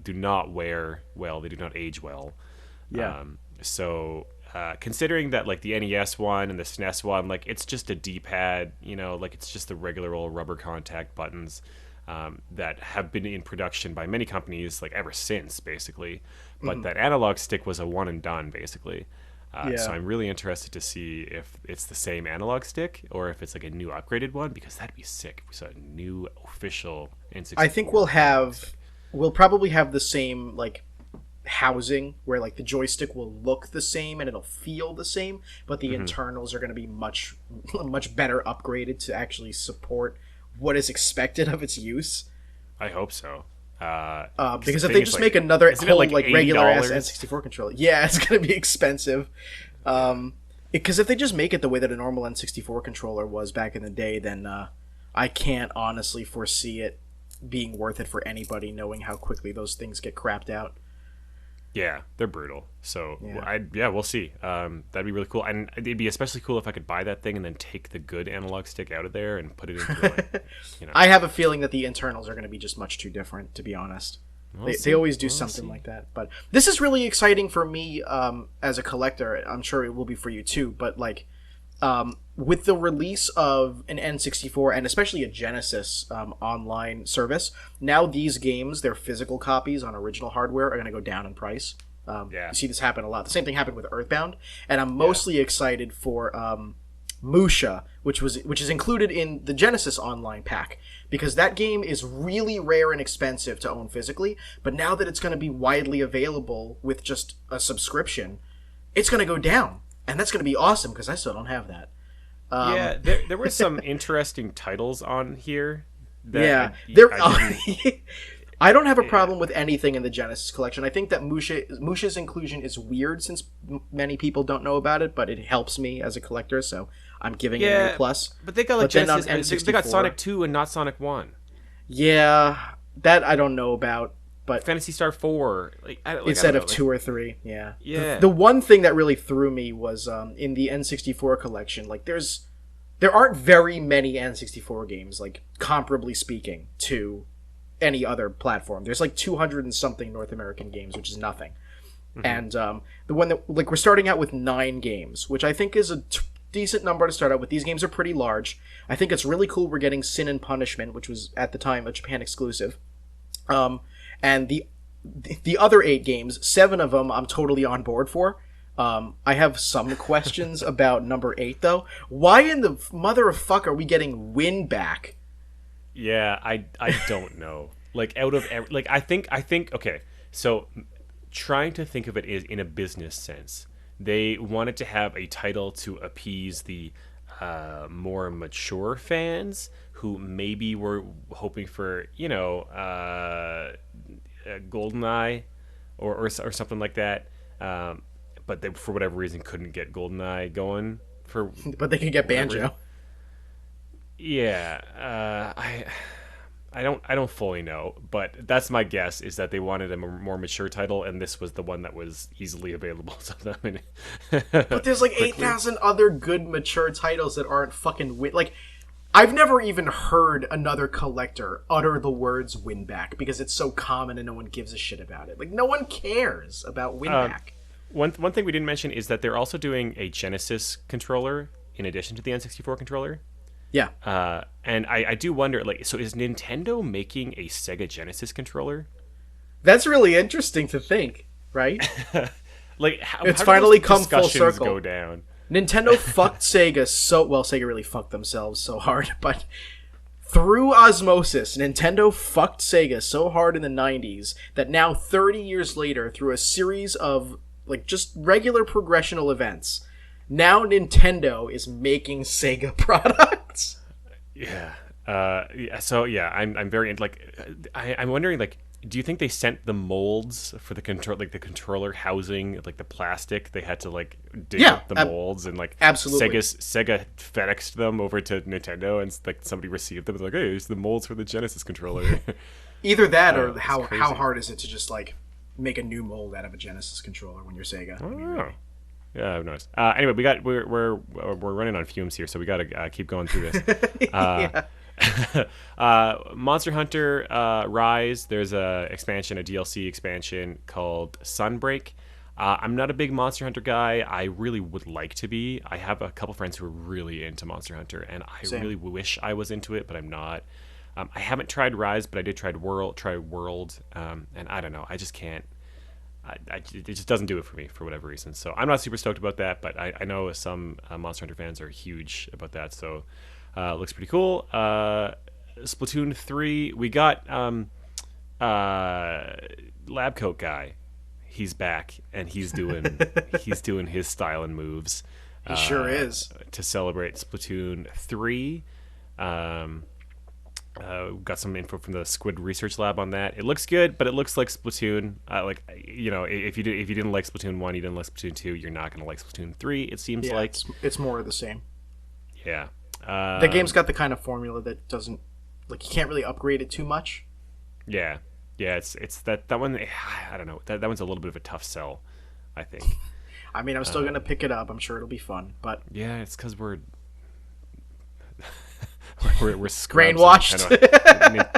do not wear well. They do not age well. Yeah. So considering that like the NES one and the SNES one, like it's just a D-pad, like it's just the regular old rubber contact buttons that have been in production by many companies like ever since, basically. But that analog stick was a one and done, basically. So I'm really interested to see if it's the same analog stick or if it's like a new upgraded one, because that'd be sick if we saw a new official N64. I think we'll probably have the same like housing where like the joystick will look the same and it'll feel the same, but the internals are going to be much better upgraded to actually support what is expected of its use. I hope so. Because if they just make another whole like regular ass N64 controller, it's going to be expensive. Because if they just make it the way that a normal N64 controller was back in the day, then I can't honestly foresee it being worth it for anybody, knowing how quickly those things get crapped out. Yeah, they're brutal. So we'll see. That'd be really cool, and it'd be especially cool if I could buy that thing and then take the good analog stick out of there and put it into like, I have a feeling that the internals are going to be just much too different, to be honest. They always do something like that. But this is really exciting for me as a collector. I'm sure it will be for you too. But like, with the release of an N64 and especially a Genesis online service, now these games, their physical copies on original hardware, are going to go down in price. You see this happen a lot. The same thing happened with Earthbound, and I'm mostly excited for Musha, which is included in the Genesis online pack, because that game is really rare and expensive to own physically, but now that it's going to be widely available with just a subscription, it's going to go down, and that's going to be awesome because I still don't have that. There were some interesting titles on here. I don't have a problem with anything in the Genesis collection. I think that Musha's inclusion is weird since many people don't know about it, but it helps me as a collector, so I'm giving it an A+. But they got like Genesis, they got Sonic 2 and not Sonic 1. Yeah, that I don't know about, but Phantasy Star 4 instead of 2 or 3. Yeah. Yeah. The one thing that really threw me was in the N64 collection, like there aren't very many N64 games, like comparably speaking to any other platform. There's like 200 and something North American games, which is nothing. Mm-hmm. And the one that, like, we're starting out with 9 games, which I think is a decent number to start out with. These games are pretty large. I think it's really cool we're getting Sin and Punishment, which was at the time a Japan exclusive. And the other 8 games, 7 of them I'm totally on board for. I have some questions about number 8 though. Why in the mother of fuck are we getting Win back? Yeah, I don't know. Like, out of like, I think okay. So, trying to think of it is in a business sense. They wanted to have a title to appease the more mature fans who maybe were hoping for, GoldenEye or something like that. But they, for whatever reason, couldn't get GoldenEye going. But they could get Banjo. Yeah, I don't fully know, but that's my guess, is that they wanted a more mature title, and this was the one that was easily available to them. But there's like 8,000 other good mature titles that aren't fucking like. I've never even heard another collector utter the words win back because it's so common and no one gives a shit about it. Like, no one cares about win back. One thing we didn't mention is that they're also doing a Genesis controller in addition to the N64 controller. Yeah. And I do wonder, like, so is Nintendo making a Sega Genesis controller? That's really interesting to think, right? Like, it's finally come full circle. Go down? Nintendo fucked Sega Sega really fucked themselves so hard, but through osmosis, Nintendo fucked Sega so hard in the 90s that now 30 years later, through a series of like just regular progressional events, now Nintendo is making Sega products. Yeah. So yeah, I'm very I'm wondering, like, do you think they sent the molds for the controller housing, like the plastic? They had to like dig up the molds and like absolutely Sega FedExed them over to Nintendo, and like somebody received them. It's like, hey, here's the molds for the Genesis controller. Either that, or how hard is it to just like make a new mold out of a Genesis controller when you're Sega? Oh. I mean, really. Yeah, who knows? Anyway, we're running on fumes here, so we got to keep going through this. Monster Hunter Rise. There's a DLC expansion called Sunbreak. I'm not a big Monster Hunter guy. I really would like to be. I have a couple friends who are really into Monster Hunter, and I really wish I was into it, but I'm not. I haven't tried Rise, but I did try World, and I don't know. I just can't. It just doesn't do it for me for whatever reason. So I'm not super stoked about that, but I know some Monster Hunter fans are huge about that. So it looks pretty cool. Splatoon 3, we got Lab Coat guy. He's back, and he's doing his style and moves. He sure is. To celebrate Splatoon 3. Got some info from the Squid Research Lab on that. It looks good, but it looks like Splatoon. If you didn't like Splatoon 1, you didn't like Splatoon 2, you're not going to like Splatoon 3, it seems like. It's more of the same. Yeah. The game's got the kind of formula that doesn't, like, you can't really upgrade it too much. Yeah. Yeah, it's that one, I don't know. That one's a little bit of a tough sell, I think. I mean, I'm still going to pick it up. I'm sure it'll be fun, but... Yeah, it's because we're scrubs. Brainwashed.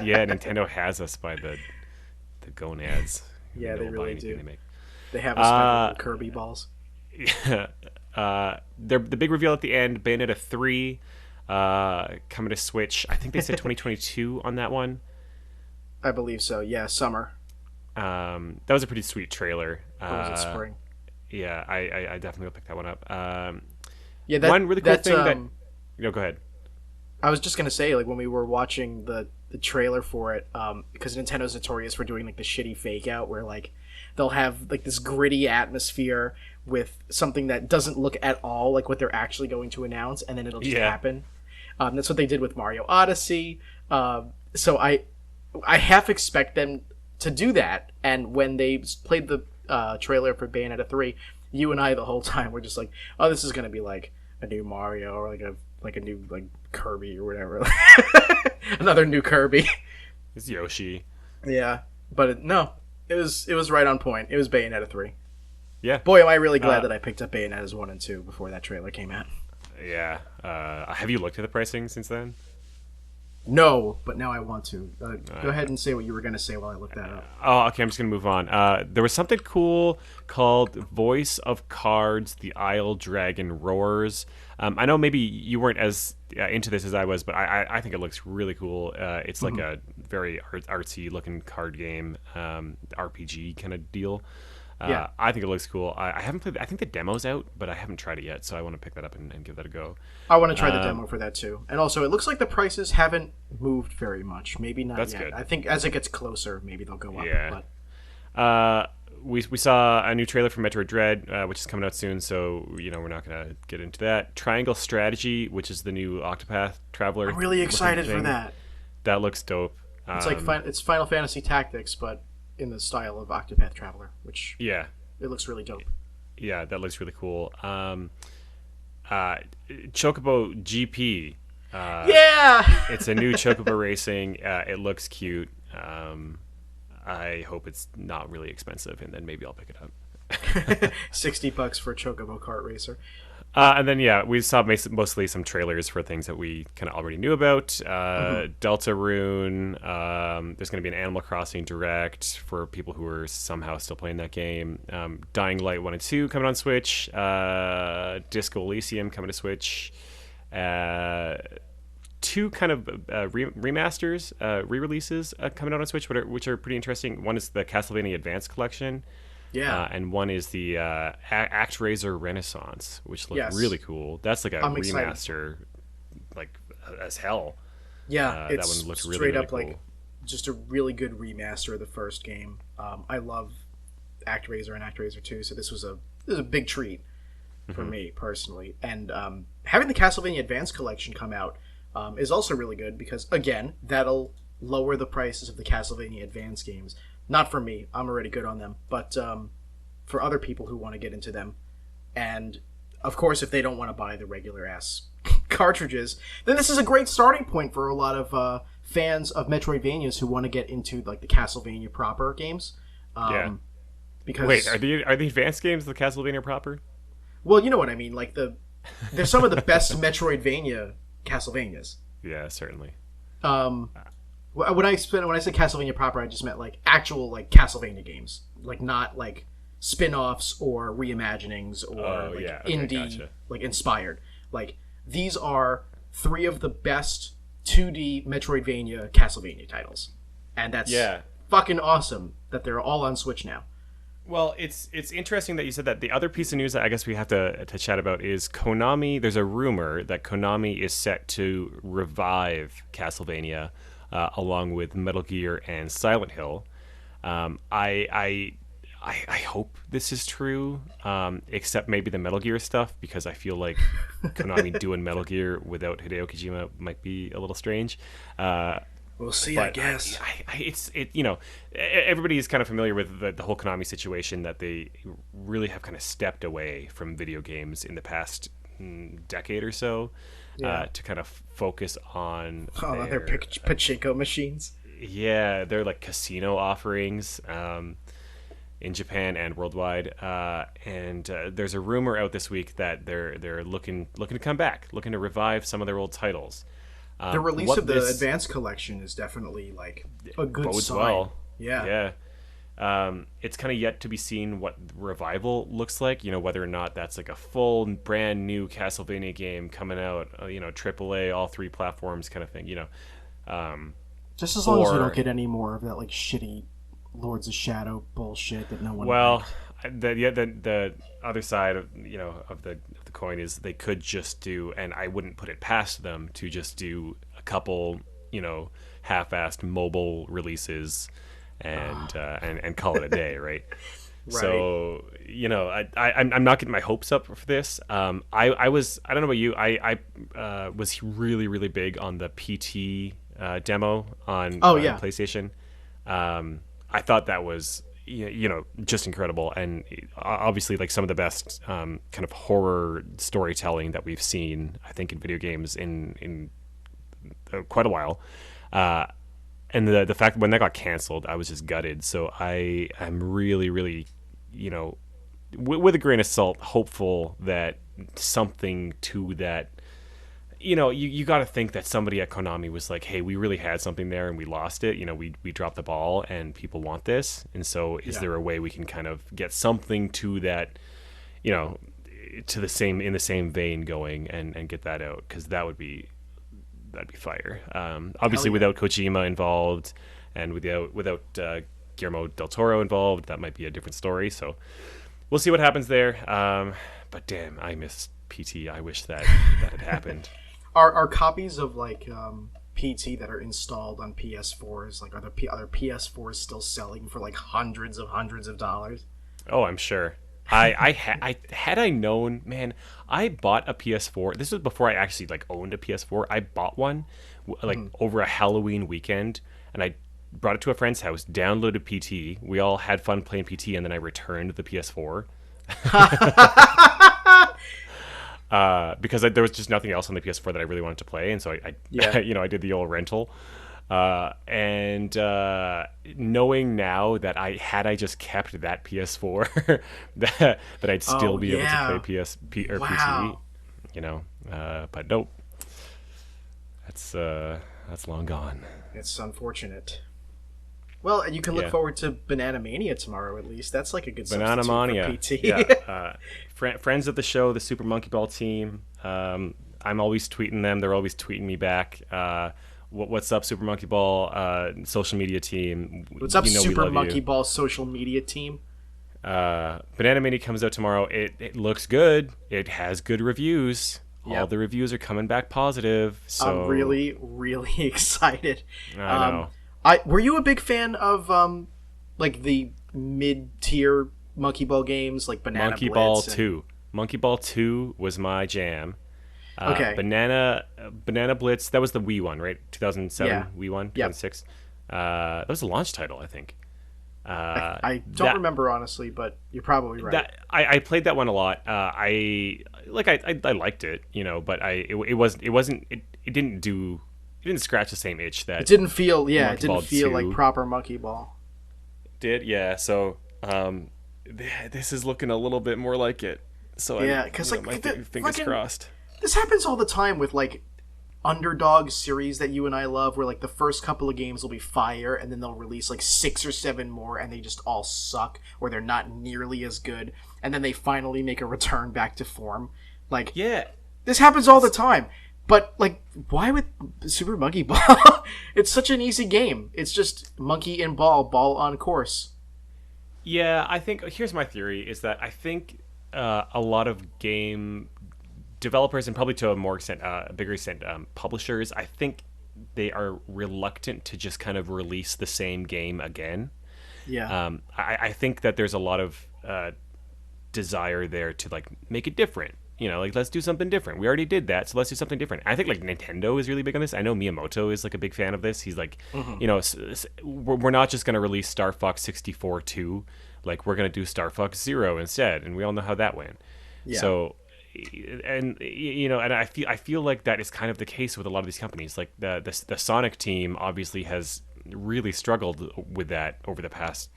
Yeah, Nintendo has us by the the gonads. Yeah, they really do. They make. They have a Kirby balls. Yeah. The big reveal at the end, Bayonetta 3 coming to Switch. I think they said 2022 on that one. I believe so. Yeah, summer. That was a pretty sweet trailer. Or was it spring? Yeah, I definitely will pick that one up. Yeah, one really cool thing that. Go ahead. I was just gonna say, like, when we were watching the trailer for it, because Nintendo's notorious for doing like the shitty fake out where like they'll have like this gritty atmosphere with something that doesn't look at all like what they're actually going to announce, and then it'll just happen. That's what they did with Mario Odyssey. So I half expect them to do that, and when they played the trailer for Bayonetta 3, you and I the whole time were just like, oh, this is gonna be like a new Mario or like a new like Kirby or whatever. Another new Kirby. It's Yoshi. Yeah, but no, it was right on point. It was Bayonetta 3. Yeah. Boy, am I really glad that I picked up Bayonettas 1 and 2 before that trailer came out. Yeah. Have you looked at the pricing since then? No, but now I want to. Go ahead and say what you were going to say while I look that up. Oh, okay. I'm just going to move on. There was something cool called Voice of Cards, The Isle Dragon Roars. I know maybe you weren't as into this as I was, but I think it looks really cool. It's like a very artsy looking card game, RPG kind of deal. Yeah. I think it looks cool. I haven't played. I think the demo's out, but I haven't tried it yet, so I want to pick that up and give that a go. I want to try the demo for that too. And also, it looks like the prices haven't moved very much. Maybe not That's yet. good. I think as it gets closer, maybe they'll go up. Yeah. But we saw a new trailer for Metroid Dread, which is coming out soon, so we're not gonna get into that. Triangle Strategy, which is the new Octopath Traveler. I'm really excited for that. That looks dope. It's like it's Final Fantasy Tactics, but in the style of Octopath Traveler, which it looks really dope. Yeah, that looks really cool. Chocobo GP. It's a new Chocobo racing. It looks cute. I hope it's not really expensive, and then maybe I'll pick it up. $60 for a Chocobo kart racer. And then we saw mostly some trailers for things that we kind of already knew about. Deltarune. There's going to be an Animal Crossing Direct for people who are somehow still playing that game. Dying Light 1 and 2 coming on Switch. Disco Elysium coming to Switch. Two kind of remasters, re-releases coming out on Switch, which are pretty interesting. One is the Castlevania Advance Collection. Yeah. And one is the ActRaiser Renaissance, which looks really cool. That's like a remaster, like as hell. Yeah, that one looks really, straight really up cool. like just a really good remaster of the first game. I love ActRaiser and ActRaiser 2, so this was a big treat for me personally. And having the Castlevania Advance Collection come out is also really good because again, that'll lower the prices of the Castlevania Advance games. Not for me, I'm already good on them, but for other people who want to get into them. And, of course, if they don't want to buy the regular-ass cartridges, then this is a great starting point for a lot of fans of Metroidvanias who want to get into like the Castlevania proper games. Because wait, are the advanced games the Castlevania proper? Well, you know what I mean. Like they're some of the best Metroidvania Castlevanias. Yeah, certainly. When I said Castlevania proper, I just meant like actual like Castlevania games, like not like spin-offs or reimaginings or indie like inspired. Like these are 3 of the best 2D Metroidvania Castlevania titles, and that's fucking awesome that they're all on Switch now. Well, it's interesting that you said that. The other piece of news that I guess we have to chat about is Konami. There's a rumor that Konami is set to revive Castlevania. Along with Metal Gear and Silent Hill. I hope this is true, except maybe the Metal Gear stuff, because I feel like Konami doing Metal Gear without Hideo Kojima might be a little strange. We'll see, I guess. Everybody is kind of familiar with the whole Konami situation, that they really have kind of stepped away from video games in the past decade or so. To kind of focus on their pachinko machines. Yeah, they're like casino offerings in Japan and worldwide. And there's a rumor out this week that they're looking to come back, looking to revive some of their old titles. The release of the Advanced Collection is definitely like a good sign. Well. Yeah. It's kind of yet to be seen what Revival looks like. Whether or not that's like a full brand new Castlevania game coming out. AAA, all three platforms kind of thing. Just as long as we don't get any more of that like shitty Lords of Shadow bullshit that no one. Well, the other side of the coin is they could just do, and I wouldn't put it past them to just do a couple half-assed mobile releases and call it a day, right? Right. So I'm not getting my hopes up for this. I don't know about you. I was really really big on the PT demo on PlayStation. I thought that was just incredible, and obviously like some of the best kind of horror storytelling that we've seen, I think, in video games in quite a while. And the fact that when that got canceled, I was just gutted. So I'm really really with a grain of salt hopeful that something to that. You got to think that somebody at Konami was like, hey, we really had something there and we lost it. We dropped the ball and people want this. And so is there a way we can kind of get something to that, to the same vein going and get that out? Because that'd be fire. Obviously without Kojima involved and without Guillermo del Toro involved, that might be a different story. So we'll see what happens there. But damn, I miss PT. I wish that had happened. Are copies of like PT that are installed on PS4s, like are PS4s still selling for like hundreds of dollars? Oh, I'm sure. Had I known, man, I bought a PS4. This was before I actually like owned a PS4. I bought one like over a Halloween weekend, and I brought it to a friend's house, downloaded PT. We all had fun playing PT, and then I returned the PS4. Because there was just nothing else on the PS4 that I really wanted to play, and so I I did the old rental. And knowing now that I just kept that PS4, that I'd still be able to play PT, but nope, that's long gone. It's unfortunate. Well, and you can look forward to Banana Mania tomorrow, at least. That's like a good Banana Mania for PT. Yeah. Friends of the show, the Super Monkey Ball team. I'm always tweeting them. They're always tweeting me back. What's up, Super Monkey Ball social media team? What's up, Super Monkey Ball social media team? Banana Mania comes out tomorrow. It looks good. It has good reviews. Yep. All the reviews are coming back positive. So I'm really, really excited. I know. Were you a big fan of like the mid-tier Monkey Ball games like Banana Monkey Blitz? Ball 2. Monkey Ball 2 was my jam. Okay. Banana Blitz, that was the Wii one, right? 2007 Wii one, 2006. That was a launch title, I think. I don't remember honestly, but you're probably right. I played that one a lot. I liked it, but it didn't scratch the same itch that it didn't feel like proper Monkey Ball. So this is looking a little bit more like it. So because fingers crossed. This happens all the time with like underdog series that you and I love, where like the first couple of games will be fire and then they'll release like 6 or 7 more and they just all suck or they're not nearly as good, and then they finally make a return back to form. Like this happens all the time. But like, why with Super Monkey Ball? It's such an easy game. It's just monkey and ball on course. Yeah, I think here's my theory is that I think a lot of game developers, and probably to a bigger extent, publishers, I think they are reluctant to just kind of release the same game again. Yeah. I think that there's a lot of desire there to like make it different. Like let's do something different. We already did that, so let's do something different. I think like Nintendo is really big on this. I know Miyamoto is like a big fan of this. He's like, we're not just going to release Star Fox 64 2. Like we're going to do Star Fox 0 instead, and we all know how that went. Yeah. So, and I feel like that is kind of the case with a lot of these companies. Like the Sonic team obviously has really struggled with that over the past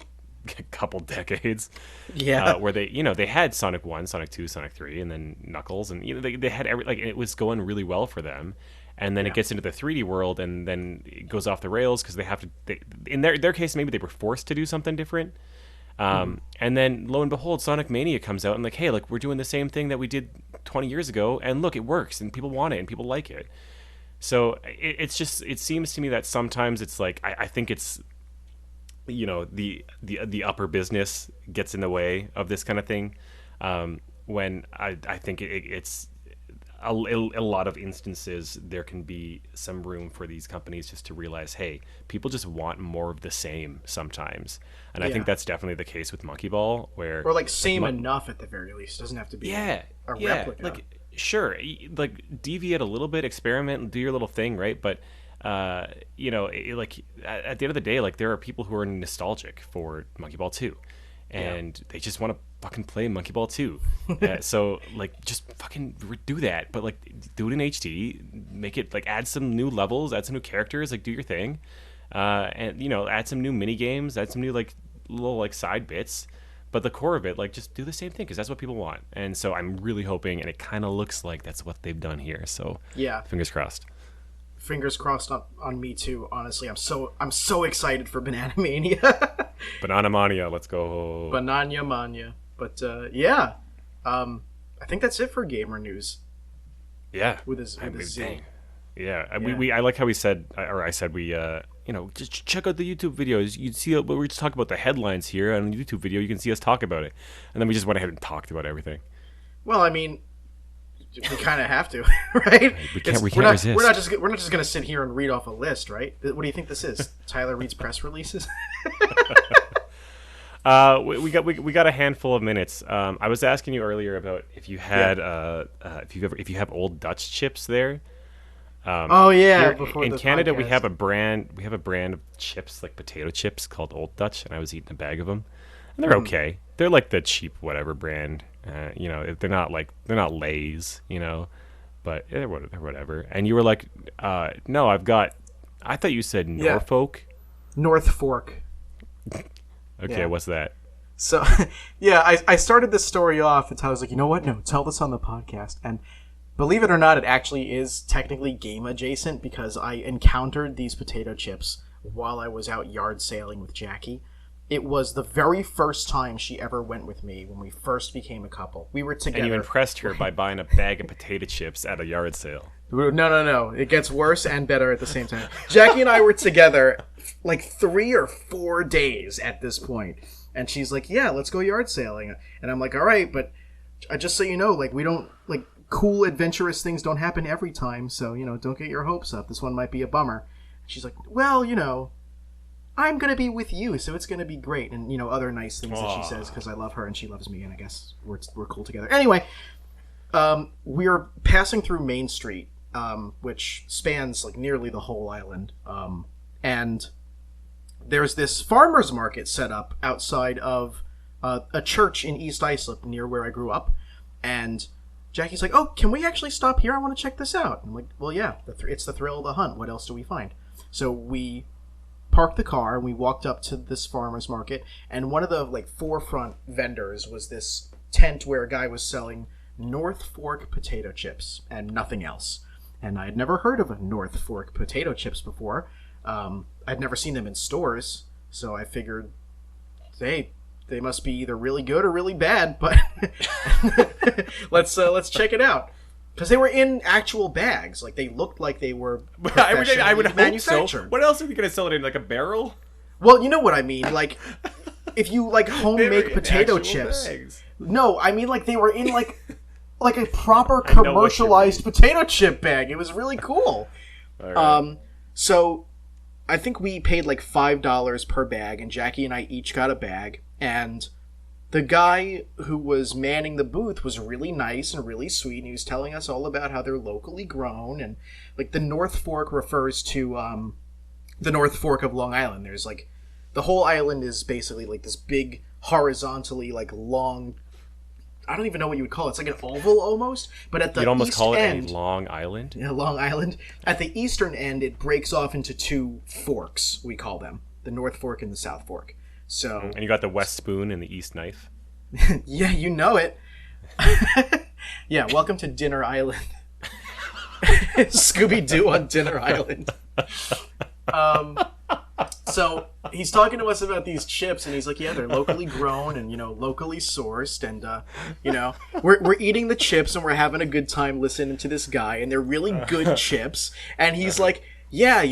couple decades. Yeah. Where they had Sonic 1, Sonic 2, Sonic 3, and then Knuckles, and they had it was going really well for them. And then it gets into the 3D world, and then it goes off the rails because they have to. In their case, maybe they were forced to do something different. And then lo and behold, Sonic Mania comes out, and like, hey, we're doing the same thing that we did 20 years ago, and look, it works, and people want it, and people like it. So it seems to me that sometimes it's like I think it's the upper business gets in the way of this kind of thing. When I think it's a lot of instances there can be some room for these companies just to realize, hey, people just want more of the same sometimes, and I think that's definitely the case with Monkey Ball, where or same enough at the very least. It doesn't have to be a replica. Sure, deviate a little bit, experiment, and do your little thing, right? But at the end of the day, there are people who are nostalgic for Monkey Ball 2, and they just want to fucking play Monkey Ball 2. So just fucking do that, but do it in HD, make it add some new levels, add some new characters, do your thing, and add some new mini games, add some new little side bits. But the core of it, just do the same thing, because that's what people want. And so I'm really hoping, and it kind of looks like that's what they've done here. So fingers crossed. Fingers crossed on me too. Honestly, I'm so excited for Banana Mania. Banana Mania, let's go. Banana Mania. But I think that's it for gamer news. Yeah. With a Z. Yeah. I like how we said, or I said we. Just check out the YouTube videos. You'd see, we're just talking about the headlines here on a YouTube video. You can see us talk about it, and then we just went ahead and talked about everything. Well, I mean, we kind of have to, right? We can't resist. We're not just gonna sit here and read off a list, right? What do you think this is? Tyler reads press releases. We got a handful of minutes. I was asking you earlier about if you had if you have Old Dutch chips there. Here, in Canada, we have a brand of chips, potato chips, called Old Dutch, and I was eating a bag of them, and they're okay. They're the cheap whatever brand, they're not Lay's, but they're whatever. And you were like, no, I thought you said Norfolk. North Fork. Okay, what's that? So, I started this story off, and I was like, you know what? No, tell this on the podcast. And believe it or not, it actually is technically game adjacent, because I encountered these potato chips while I was out yard sailing with Jackie. It was the very first time she ever went with me when we first became a couple. We were together. And you impressed her by buying a bag of potato chips at a yard sale. No. It gets worse and better at the same time. Jackie and I were together 3 or 4 days at this point. And she's like, yeah, let's go yard sailing. And I'm like, all right, but just so you know, we don't, cool, adventurous things don't happen every time, so, don't get your hopes up. This one might be a bummer. She's like, well, I'm going to be with you, so it's going to be great. And, other nice things that she says, because I love her and she loves me, and I guess we're cool together. Anyway, we're passing through Main Street, which spans, nearly the whole island. And there's this farmer's market set up outside of a church in East Islip, near where I grew up. And Jackie's like, oh, can we actually stop here? I want to check this out. I'm like, well, yeah, it's the thrill of the hunt. What else do we find? So we parked the car and we walked up to this farmer's market, and one of the forefront vendors was this tent where a guy was selling North Fork potato chips and nothing else. And I had never heard of a North Fork potato chips before. I'd never seen them in stores, so I figured, hey, they must be either really good or really bad, but let's check it out. Because they were in actual bags, they looked like they were I would manufactured. Hope so. What else are we gonna sell it in, a barrel? Well, you know what I mean. If you home make potato chips. Bags. No, I mean they were in a proper commercialized potato chip bag. It was really cool. Right. So I think we paid $5 per bag, and Jackie and I each got a bag. And the guy who was manning the booth was really nice and really sweet, and he was telling us all about how they're locally grown, and the North Fork refers to the North Fork of Long Island. There's the whole island is basically this big horizontally long, I don't even know what you would call it. It's an oval almost, but at the you'd almost east call it end, a Long Island. Yeah, Long Island. At the eastern end, it breaks off into 2 forks. We call them the North Fork and the South Fork. So, and you got the west spoon and the east knife. Yeah, you know it. Yeah, welcome to Dinner Island. Scooby-Doo on Dinner Island. So he's talking to us about these chips, and he's like, yeah, they're locally grown and, locally sourced, and, we're eating the chips and we're having a good time listening to this guy, and they're really good chips. And he's like, yeah,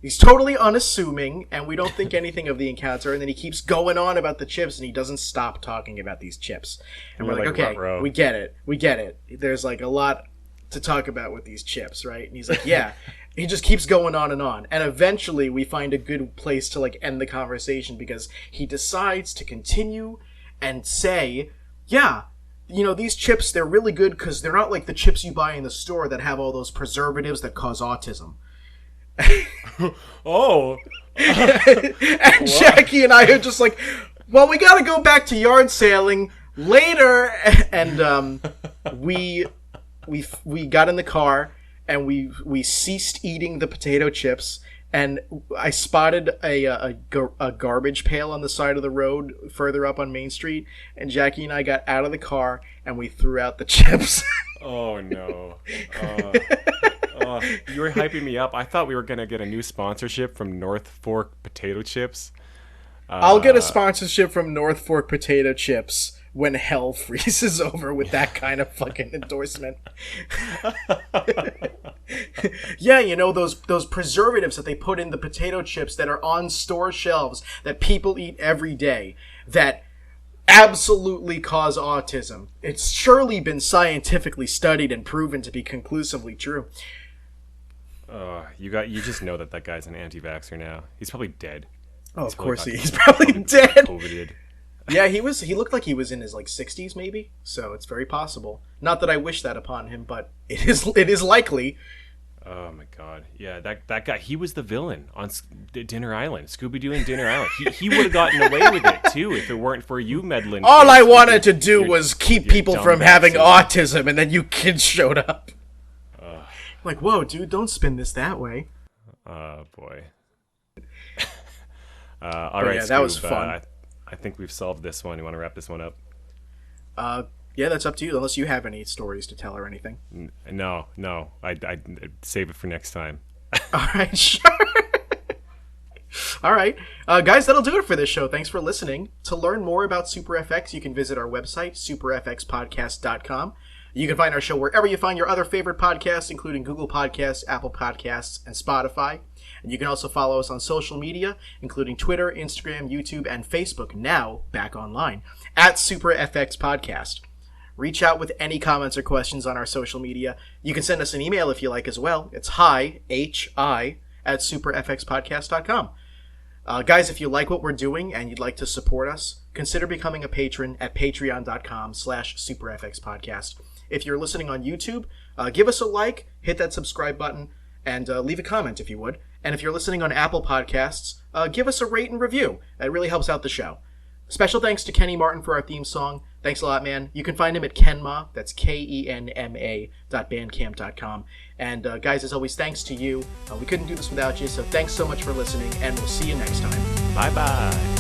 he's totally unassuming, and we don't think anything of the encounter, and then he keeps going on about the chips, and he doesn't stop talking about these chips. And we're like, okay, we get it. There's, like, a lot to talk about with these chips, right? And he's like, yeah. He just keeps going on. And eventually we find a good place to, like, end the conversation, because he decides to continue and say, yeah, these chips, they're really good because they're not like the chips you buy in the store that have all those preservatives that cause autism. Oh. And Jackie and I are just like, well, we gotta go back to yard sailing later. And we got in the car, and we ceased eating the potato chips, and I spotted a garbage pail on the side of the road further up on Main Street, and Jackie and I got out of the car, and we threw out the chips. Oh, no. You were hyping me up. I thought we were going to get a new sponsorship from North Fork Potato Chips. I'll get a sponsorship from North Fork Potato Chips when hell freezes over with that kind of fucking endorsement. Yeah, those preservatives that they put in the potato chips that are on store shelves that people eat every day that absolutely cause autism. It's surely been scientifically studied and proven to be conclusively true. You just know that guy's an anti-vaxxer now. He's probably dead. Oh, of course he's probably dead. COVIDed. Yeah, he looked like he was in his, like, 60s, maybe. So it's very possible. Not that I wish that upon him, but it is likely. Oh, my God. Yeah, that guy, he was the villain on Dinner Island. Scooby-Doo and Dinner Island. He would have gotten away with it, too, if it weren't for you meddling. All I wanted to do was keep people from having autism, and then you kids showed up. Like, whoa, dude, don't spin this that way. Oh, boy. All right, yeah, that was fun. I think we've solved this one. You want to wrap this one up? Yeah, that's up to you, unless you have any stories to tell or anything. No. I'd save it for next time. All right, sure. All right. Guys, that'll do it for this show. Thanks for listening. To learn more about SuperFX, you can visit our website, superfxpodcast.com. You can find our show wherever you find your other favorite podcasts, including Google Podcasts, Apple Podcasts, and Spotify. And you can also follow us on social media, including Twitter, Instagram, YouTube, and Facebook, now back online, at SuperFX Podcast. Reach out with any comments or questions on our social media. You can send us an email if you like as well. It's hi, H-I, at superfxpodcast.com. Guys, if you like what we're doing and you'd like to support us, consider becoming a patron at patreon.com/superfxpodcast. If you're listening on YouTube, give us a like, hit that subscribe button, and leave a comment if you would. And if you're listening on Apple Podcasts, give us a rate and review. It really helps out the show. Special thanks to Kenny Martin for our theme song. Thanks a lot, man. You can find him at Kenma, that's KENMA.bandcamp.com. And guys, as always, thanks to you. We couldn't do this without you, so thanks so much for listening, and we'll see you next time. Bye-bye.